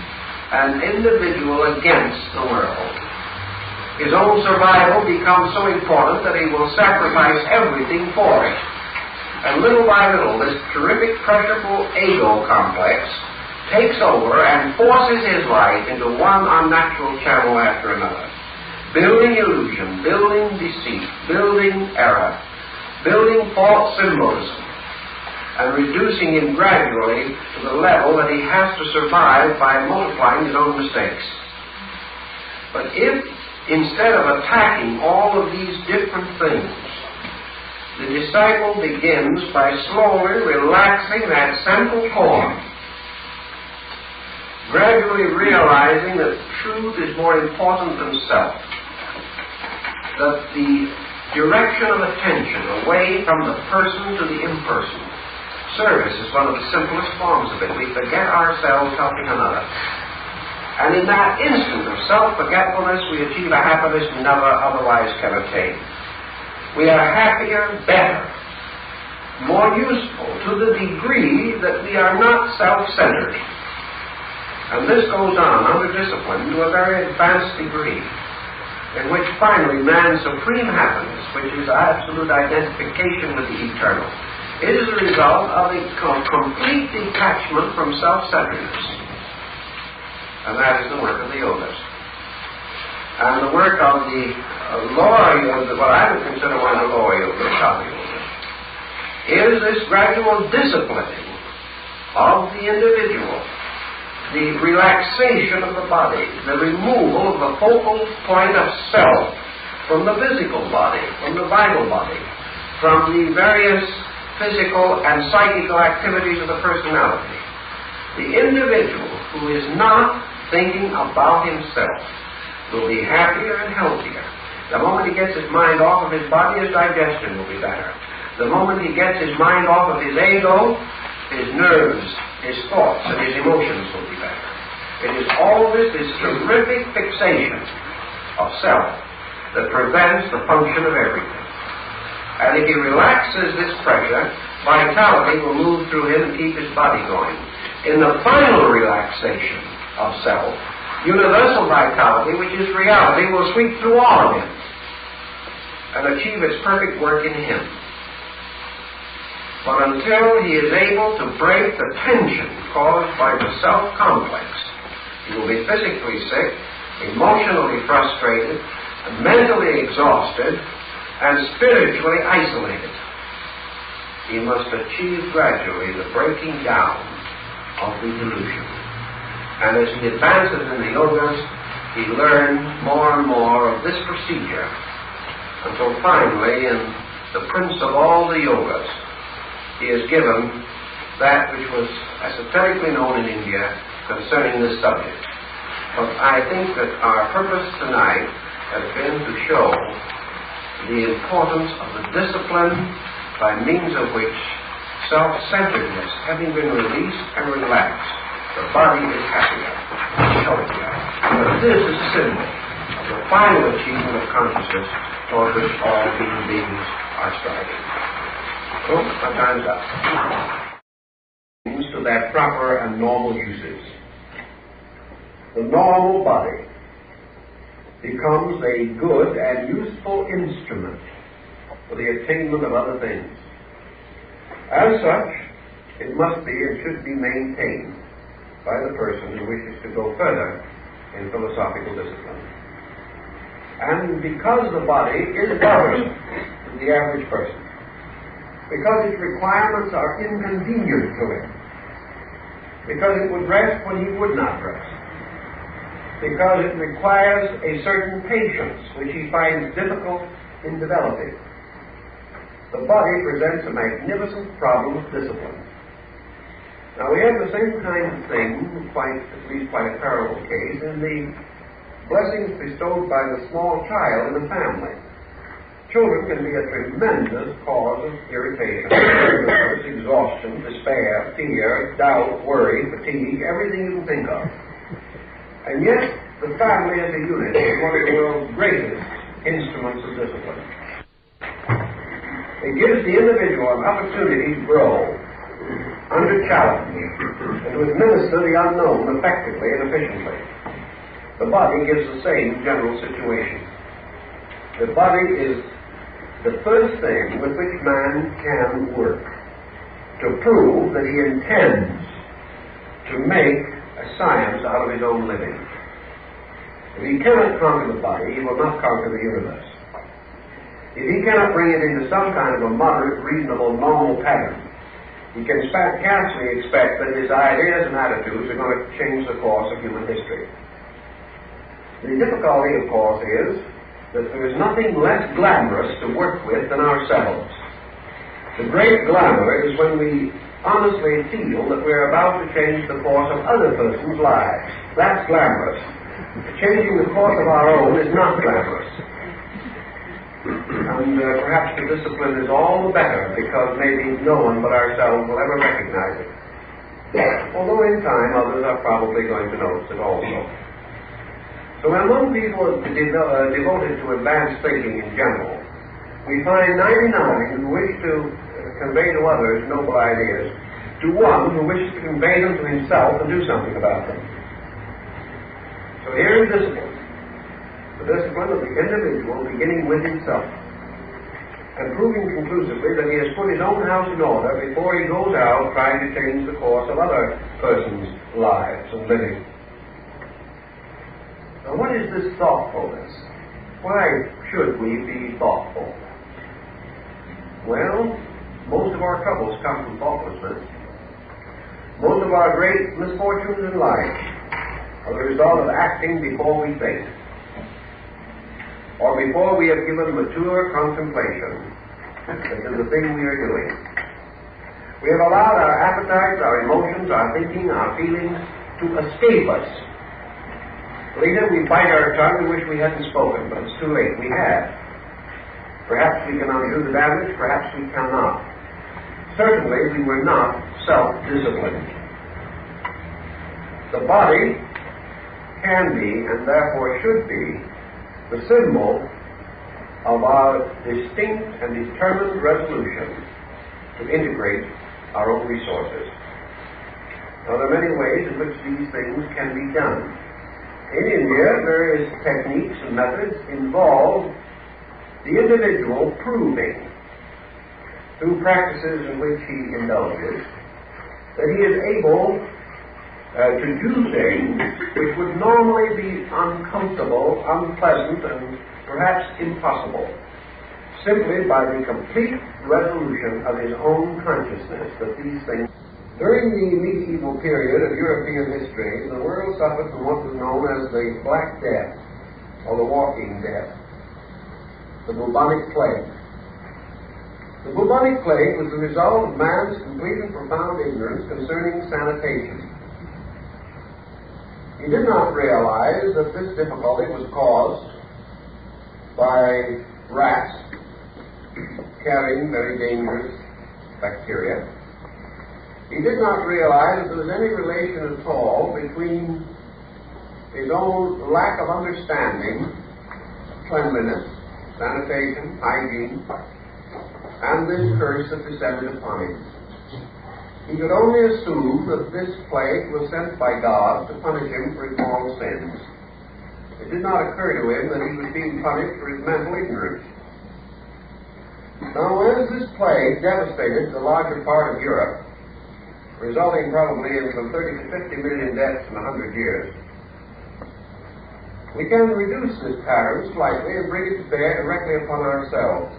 an individual against the world. His own survival becomes so important that he will sacrifice everything for it. And little by little, this terrific, pressureful ego complex takes over and forces his life into one unnatural channel after another. Building illusion, building deceit, building error, building false symbolism, and reducing him gradually to the level that he has to survive by multiplying his own mistakes. But if, instead of attacking all of these different things, the disciple begins by slowly relaxing that central core, gradually realizing that truth is more important than self, that the direction of attention away from the person to the impersonal. Service is one of the simplest forms of it. We forget ourselves helping another. And in that instant of self-forgetfulness, we achieve a happiness we never otherwise can attain. We are happier, better, more useful to the degree that we are not self-centered. And this goes on under discipline to a very advanced degree, in which finally man's supreme happiness, which is absolute identification with the eternal, is the result of a complete detachment from self-centeredness. And that is the work of the yogas. And the work of the lower yogas, what I would consider one of the lower yogas, Hatha yogas, is this gradual disciplining of the individual, the relaxation of the body, the removal of the focal point of self from the physical body, from the vital body, from the various physical and psychical activities of the personality. The individual who is not thinking about himself, will be happier and healthier. The moment he gets his mind off of his body, his digestion will be better. The moment he gets his mind off of his ego, his nerves, his thoughts, and his emotions will be better. It is all this terrific fixation of self that prevents the function of everything. And if he relaxes this pressure, vitality will move through him and keep his body going. In the final relaxation of self, universal vitality, which is reality, will sweep through all of him and achieve its perfect work in him. But until he is able to break the tension caused by the self-complex, he will be physically sick, emotionally frustrated, mentally exhausted, and spiritually isolated. He must achieve gradually the breaking down of the delusion. And as he advances in the yogas, he learns more and more of this procedure until finally, in the prince of all the yogas, he is given that which was esoterically known in India concerning this subject. But I think that our purpose tonight has been to show the importance of the discipline by means of which self-centeredness, having been released and relaxed, the body is happier, healthier. But this is a symbol of the final achievement of consciousness toward which all human beings are striving. So, my time's up. To their proper and normal uses. The normal body becomes a good and useful instrument for the attainment of other things. As such, it must be and should be maintained by the person who wishes to go further in philosophical discipline. And because the body is governed to the average person, because its requirements are inconvenient to him, because it would rest when he would not rest, because it requires a certain patience which he finds difficult in developing, the body presents a magnificent problem of discipline. Now we have the same kind of thing, at least quite a parallel case, in the blessings bestowed by the small child in the family. Children can be a tremendous cause of irritation, nervousness, exhaustion, despair, fear, doubt, worry, fatigue, everything you can think of. And yet, the family as a unit is one of the world's greatest instruments of discipline. It gives the individual an opportunity to grow under challenge and to administer the unknown effectively and efficiently. The body gives the same general situation. The body is the first thing with which man can work to prove that he intends to make a science out of his own living. If he cannot conquer the body, he will not conquer the universe. If he cannot bring it into some kind of a moderate, reasonable, normal pattern, he can scarcely expect that his ideas and attitudes are going to change the course of human history. The difficulty, of course, is that there is nothing less glamorous to work with than ourselves. The great glamour is when we honestly feel that we're about to change the course of other persons' lives. That's glamorous. Changing the course of our own is not glamorous. And perhaps the discipline is all the better because maybe no one but ourselves will ever recognize it. Although in time others are probably going to notice it also. So when among people devoted to advanced thinking in general, we find 99 who wish to convey to others noble ideas, to one who wishes to convey them to himself and do something about them. So here is discipline. The discipline of the individual beginning with himself and proving conclusively that he has put his own house in order before he goes out trying to change the course of other persons' lives and living. Now what is this thoughtfulness? Why should we be thoughtful? Well, most of our troubles come from thoughtlessness. Most of our great misfortunes in life are the result of acting before we think, or before we have given mature contemplation to the thing we are doing. We have allowed our appetites, our emotions, our thinking, our feelings to escape us Later we bite our tongue and wish we hadn't spoken, but it's too late. We have. Perhaps we can undo the damage, perhaps we cannot. Certainly we were not self-disciplined. The body can be, and therefore should be, the symbol of our distinct and determined resolution to integrate our own resources. Now, there are many ways in which these things can be done. In India, various techniques and methods involve the individual proving, through practices in which he indulges, that he is able to do things which would normally be uncomfortable, unpleasant, and perhaps impossible, simply by the complete resolution of his own consciousness that these things. During the medieval period of European history, the world suffered from what was known as the Black Death, or the Walking Death, the bubonic plague. The bubonic plague was the result of man's complete and profound ignorance concerning sanitation. He did not realize that this difficulty was caused by rats carrying very dangerous bacteria. He did not realize that there was any relation at all between his own lack of understanding, cleanliness, sanitation, hygiene, and this curse that descended upon him. He could only assume that this plague was sent by God to punish him for his moral sins. It did not occur to him that he was being punished for his mental ignorance. Now, as this plague devastated the larger part of Europe, resulting probably in from 30 to 50 million deaths in 100 years, we can reduce this pattern slightly and bring it to bear directly upon ourselves.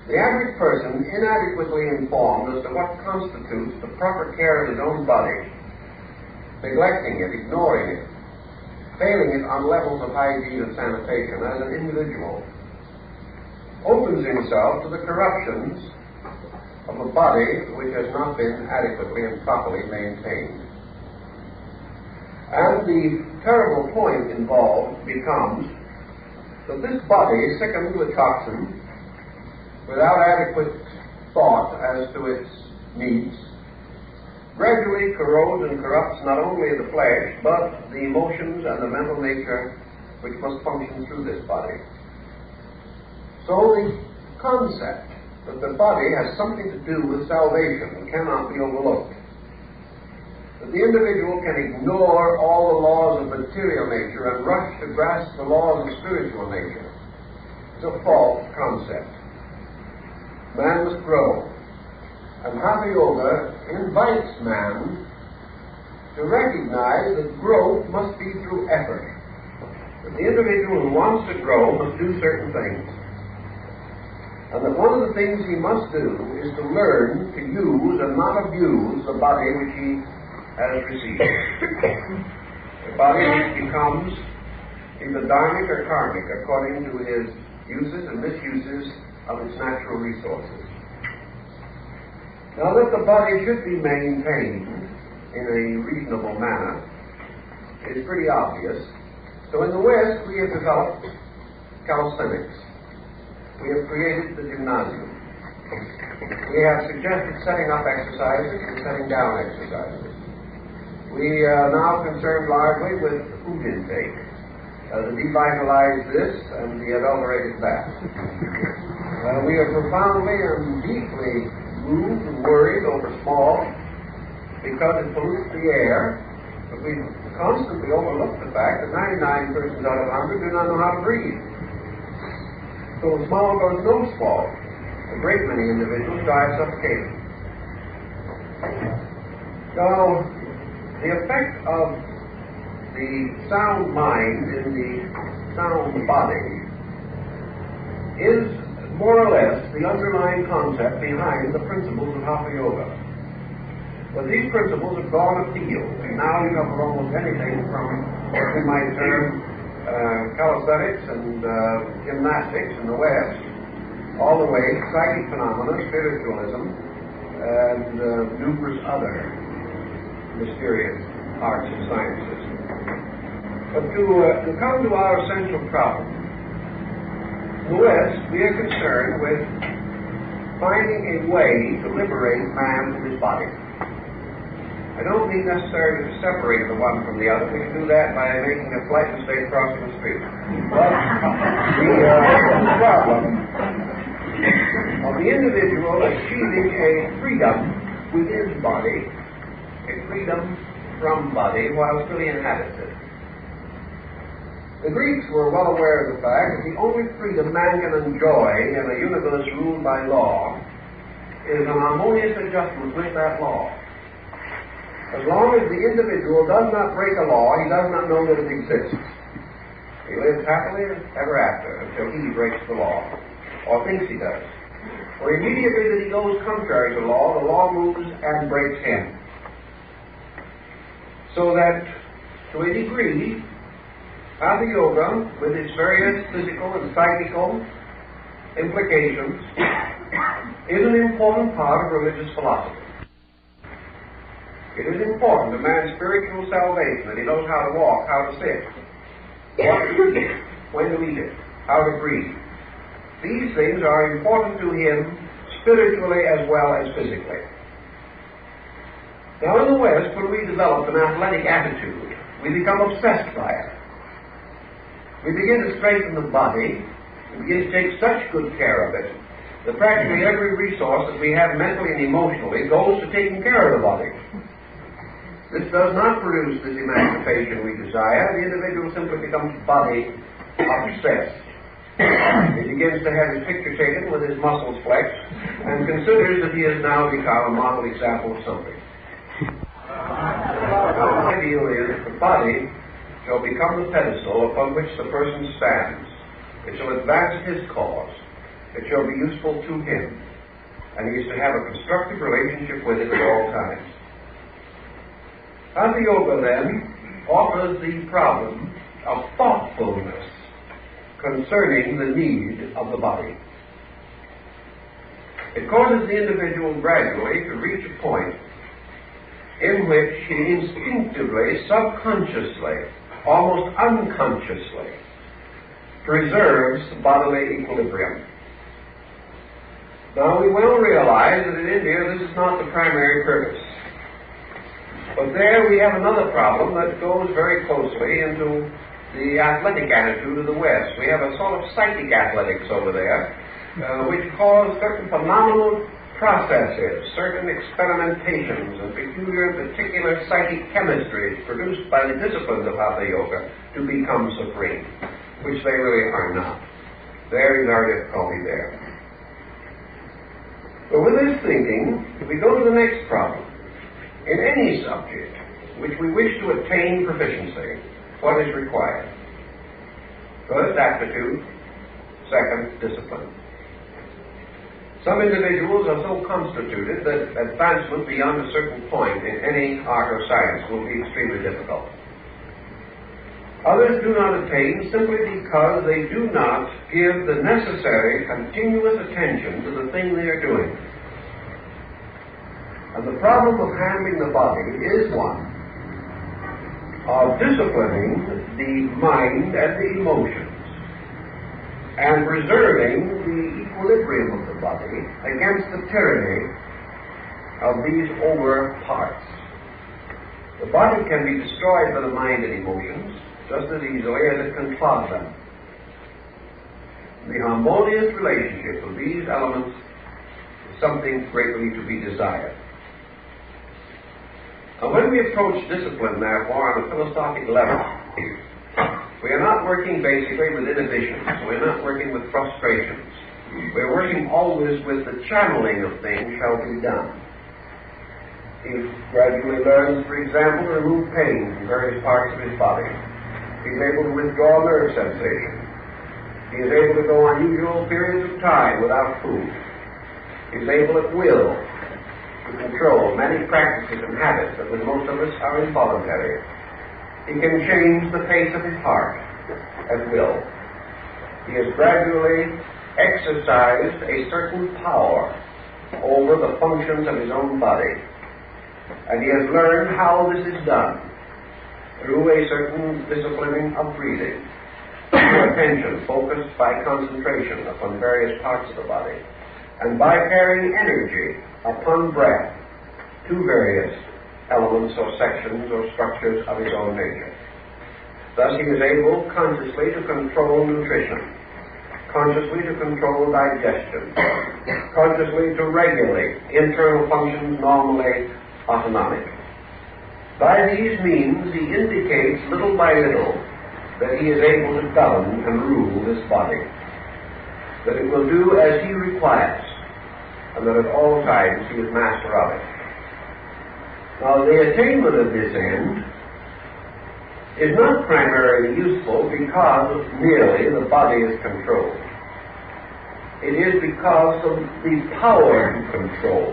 The average person, inadequately informed as to what constitutes the proper care of his own body, neglecting it, ignoring it, failing it on levels of hygiene and sanitation as an individual, opens himself to the corruptions of a body which has not been adequately and properly maintained. And the terrible point involved becomes that this body, sickened with toxins, without adequate thought as to its needs, gradually corrodes and corrupts not only the flesh, but the emotions and the mental nature which must function through this body. So the concept that the body has something to do with salvation cannot be overlooked. That the individual can ignore all the laws of material nature and rush to grasp the laws of spiritual nature is a false concept. Man must grow. And Hatha Yoga invites man to recognize that growth must be through effort. That the individual who wants to grow must do certain things. And that one of the things he must do is to learn to use and not abuse the body which he has received. The body which becomes either dharmic or karmic according to his uses and misuses of its natural resources. Now, that the body should be maintained in a reasonable manner is pretty obvious. So in the West, we have developed calisthenics. We have created the gymnasium. We have suggested setting up exercises and setting down exercises. We are now concerned largely with food intake, to devitalize this and deadulterate that. We are profoundly and deeply moved and worried over smog because it pollutes the air, but we constantly overlook the fact that 99 persons out of 100 do not know how to breathe. So smog or no smog, a great many individuals die of suffocation. So the effect of the sound mind in the sound body is more or less the underlying concept behind the principles of Hatha Yoga. But these principles have gone afield, and now you cover almost anything from what we might term calisthenics and gymnastics in the West, all the way to psychic phenomena, spiritualism, and numerous other mysterious arts and sciences. But to come to our essential problem, in the West, we are concerned with finding a way to liberate man from his body. I don't mean necessarily to separate the one from the other. We can do that by making a slight mistake crossing the street. But the problem of the individual achieving a freedom with his body, a freedom from body, while still he inhabits it. The Greeks were well aware of the fact that the only freedom man can enjoy in a universe ruled by law is an harmonious adjustment with that law. As long as the individual does not break a law, he does not know that it exists. He lives happily ever after until he breaks the law, or thinks he does. For immediately that he goes contrary to law, the law moves and breaks him. So that, to a degree, Hatha Yoga, with its various physical and psychical implications, is an important part of religious philosophy. It is important to man's spiritual salvation that he knows how to walk, how to sit, what to eat, when to eat it, how to breathe. These things are important to him spiritually as well as physically. Now in the West, when we develop an athletic attitude, we become obsessed by it. We begin to strengthen the body, we begin to take such good care of it, that practically every resource that we have mentally and emotionally goes to taking care of the body. This does not produce this emancipation we desire. The individual simply becomes body obsessed. He begins to have his picture taken with his muscles flexed and considers that he has now become a model example of something. Now, the ideal is that the body shall become the pedestal upon which the person stands. It shall advance his cause. It shall be useful to him. And he is to have a constructive relationship with it at all times. Hatha Yoga, then, offers the problem of thoughtfulness concerning the need of the body. It causes the individual gradually to reach a point in which he instinctively, subconsciously, almost unconsciously, preserves bodily equilibrium. Now, we well realize that in India this is not the primary purpose. But there we have another problem that goes very closely into the athletic attitude of the West. We have a sort of psychic athletics over there, which cause certain phenomenal processes, certain experimentations, and peculiar particular psychic chemistries produced by the disciplines of Hatha Yoga to become supreme, which they really are not. There is our difficulty there. But with this thinking, we go to the next problem. In any subject which we wish to attain proficiency, what is required? First, aptitude. Second, discipline. Some individuals are so constituted that advancement beyond a certain point in any art or science will be extremely difficult. Others do not attain simply because they do not give the necessary continuous attention to the thing they are doing. And the problem of handling the body is one of disciplining the mind and the emotions and preserving the equilibrium of the body against the tyranny of these over parts. The body can be destroyed by the mind and emotions just as easily as it can clog them. The harmonious relationship of these elements is something greatly to be desired. Now, when we approach discipline, therefore, on a philosophic level, we are not working basically with inhibitions. We're not working with frustrations. We're working always with the channeling of things shall be done. He gradually learns, for example, to remove pain from various parts of his body. He's able to withdraw nerve sensation. He is able to go unusual periods of time without food. He's able at will to control many practices and habits that with most of us are involuntary. He can change the pace of his heart at will. He has gradually exercised a certain power over the functions of his own body, and he has learned how this is done. through a certain disciplining of breathing, through attention focused by concentration upon various parts of the body, and by carrying energy upon breath to various elements or sections or structures of his own nature. Thus he is able consciously to control nutrition, consciously to control digestion, consciously to regulate internal functions normally autonomic. By these means he indicates little by little that he is able to govern and rule this body, that it will do as he requires, and that at all times he is master of it. Now the attainment of this end is not primarily useful because merely the body is controlled. It is because of the power to control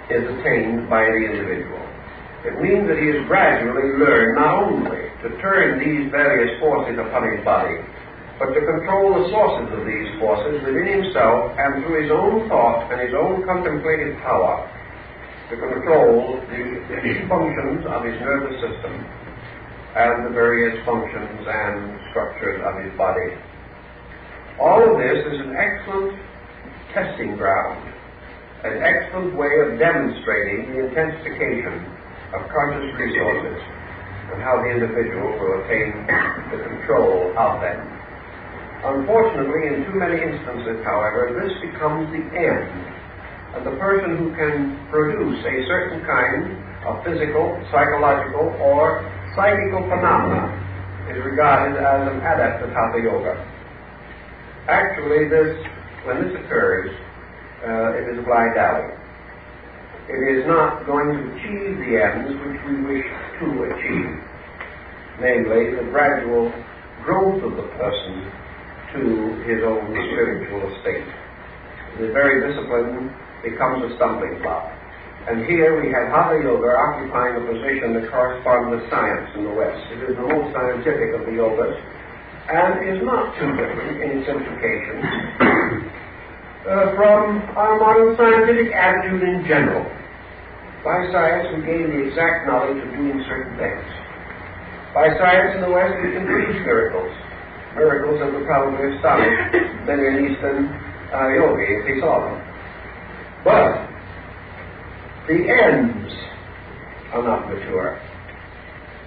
is attained by the individual. It means that he has gradually learned not only to turn these various forces upon his body, but to control the sources of these forces within himself and through his own thought and his own contemplative power, to control the functions of his nervous system and the various functions and structures of his body. All of this is an excellent testing ground, an excellent way of demonstrating the intensification of conscious resources and how the individual will attain the control of them. Unfortunately, in too many instances, however, this becomes the end, and the person who can produce a certain kind of physical, psychological, or psychical phenomena is regarded as an adept of Hatha Yoga. Actually, when this occurs, it is a blind alley. It is not going to achieve the ends which we wish to achieve, namely the gradual growth of the person to his own spiritual estate. The very discipline becomes a stumbling block. And here we have Hatha Yoga occupying a position that corresponds with science in the West. It is the most scientific of the yogas, and is not too different in its implications from our modern scientific attitude in general. By science, we gain the exact knowledge of doing certain things. By science in the West, we can produce miracles. Miracles that would probably astonish many an Eastern yogi if he saw them. But the ends are not mature.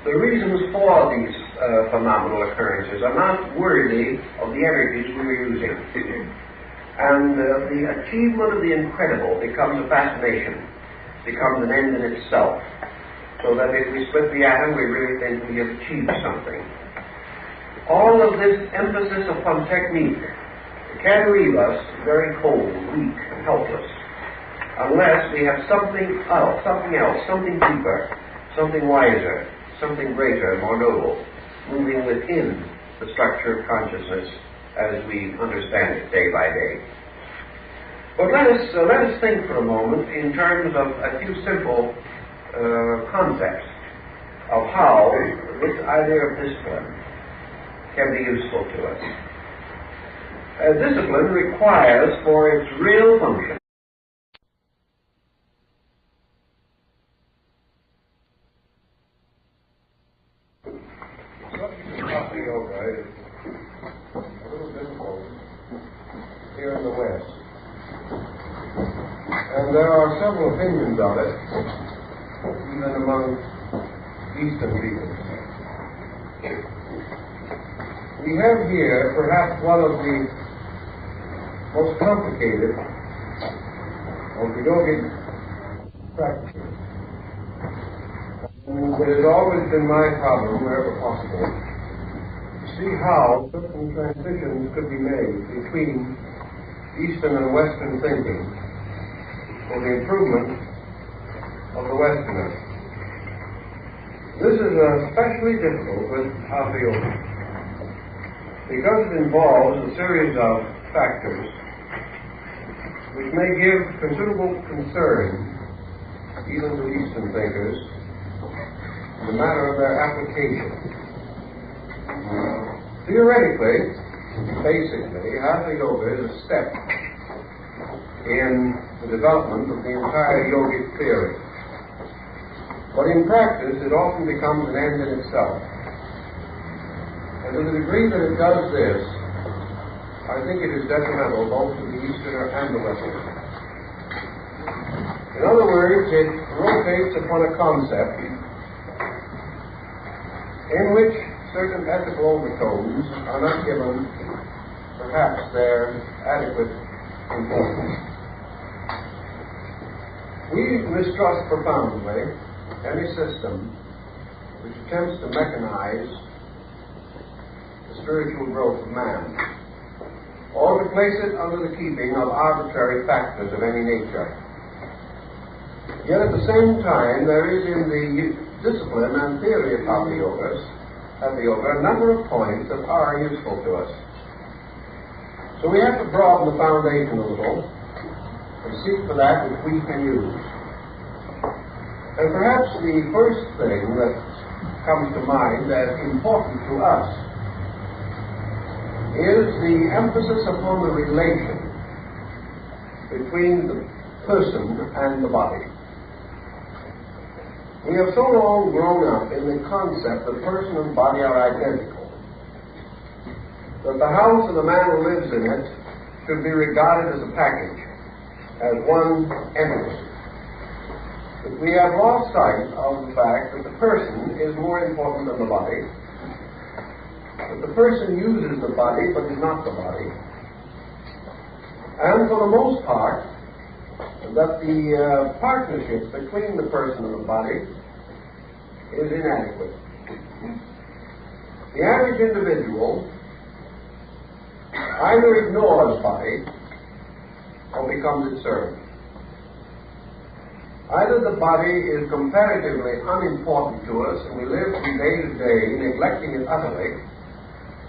The reasons for these phenomenal occurrences are not worthy of the energies we are using. And the achievement of the incredible becomes a fascination, becomes an end in itself. So that if we split the atom, we really think we have achieved something. All of this emphasis upon technique can leave us very cold, weak, and helpless, unless we have something else, something deeper, something wiser, something greater, more noble, moving within the structure of consciousness as we understand it day by day. But let us think for a moment in terms of a few simple concepts of how this idea of discipline can be useful to us. Discipline requires for its real function Hatha Yoga is a little difficult here in the West. And there are several opinions of it, even among Eastern people. We have here perhaps one of the most complicated of the yogic practices. And it has always been my problem, wherever possible, to see how certain transitions could be made between Eastern and Western thinking for the improvement of the Westerners. This is especially difficult with Hatha Yoga, because it involves a series of factors which may give considerable concern even to Eastern thinkers in the matter of their application. Theoretically, basically, Hatha Yoga is a step in the development of the entire yogic theory. But in practice, it often becomes an end in itself. And to the degree that it does this, I think it is detrimental both to the Easterner and the Westerner. In other words, it rotates upon a concept in which certain ethical overtones are not given perhaps their adequate importance. We mistrust profoundly any system which attempts to mechanize the spiritual growth of man, or to place it under the keeping of arbitrary factors of any nature. Yet at the same time, there is in the discipline and theory of Hatha Yoga a number of points that are useful to us. So we have to broaden the foundation a little and seek for that which we can use. And perhaps the first thing that comes to mind as important to us is the emphasis upon the relation between the person and the body. We have so long grown up in the concept that person and body are identical, that the house and the man who lives in it should be regarded as a package, as one entity. But we have lost sight of the fact that the person is more important than the body, that the person uses the body but is not the body, and for the most part, that the partnership between the person and the body is inadequate. The average individual either ignores body or becomes its servant. Either the body is comparatively unimportant to us and we live from day to day neglecting it utterly,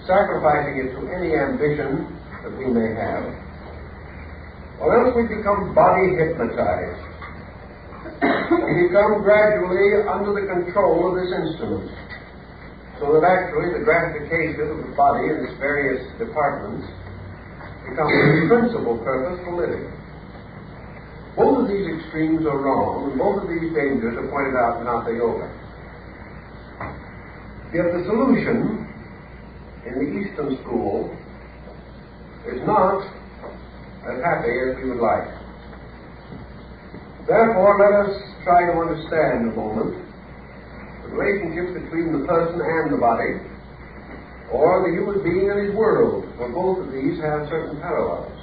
sacrificing it to any ambition that we may have, or else we become body hypnotized and become gradually under the control of this instrument, so that actually the gratification of the body and its various departments becomes the principal purpose for living. Both of these extremes are wrong, and both of these dangers are pointed out in Hatha Yoga. Yet the solution in the Eastern school is not as happy as we would like. Therefore, let us try to understand a moment the relationship between the person and the body, or the human being and his world, for both of these have certain parallels.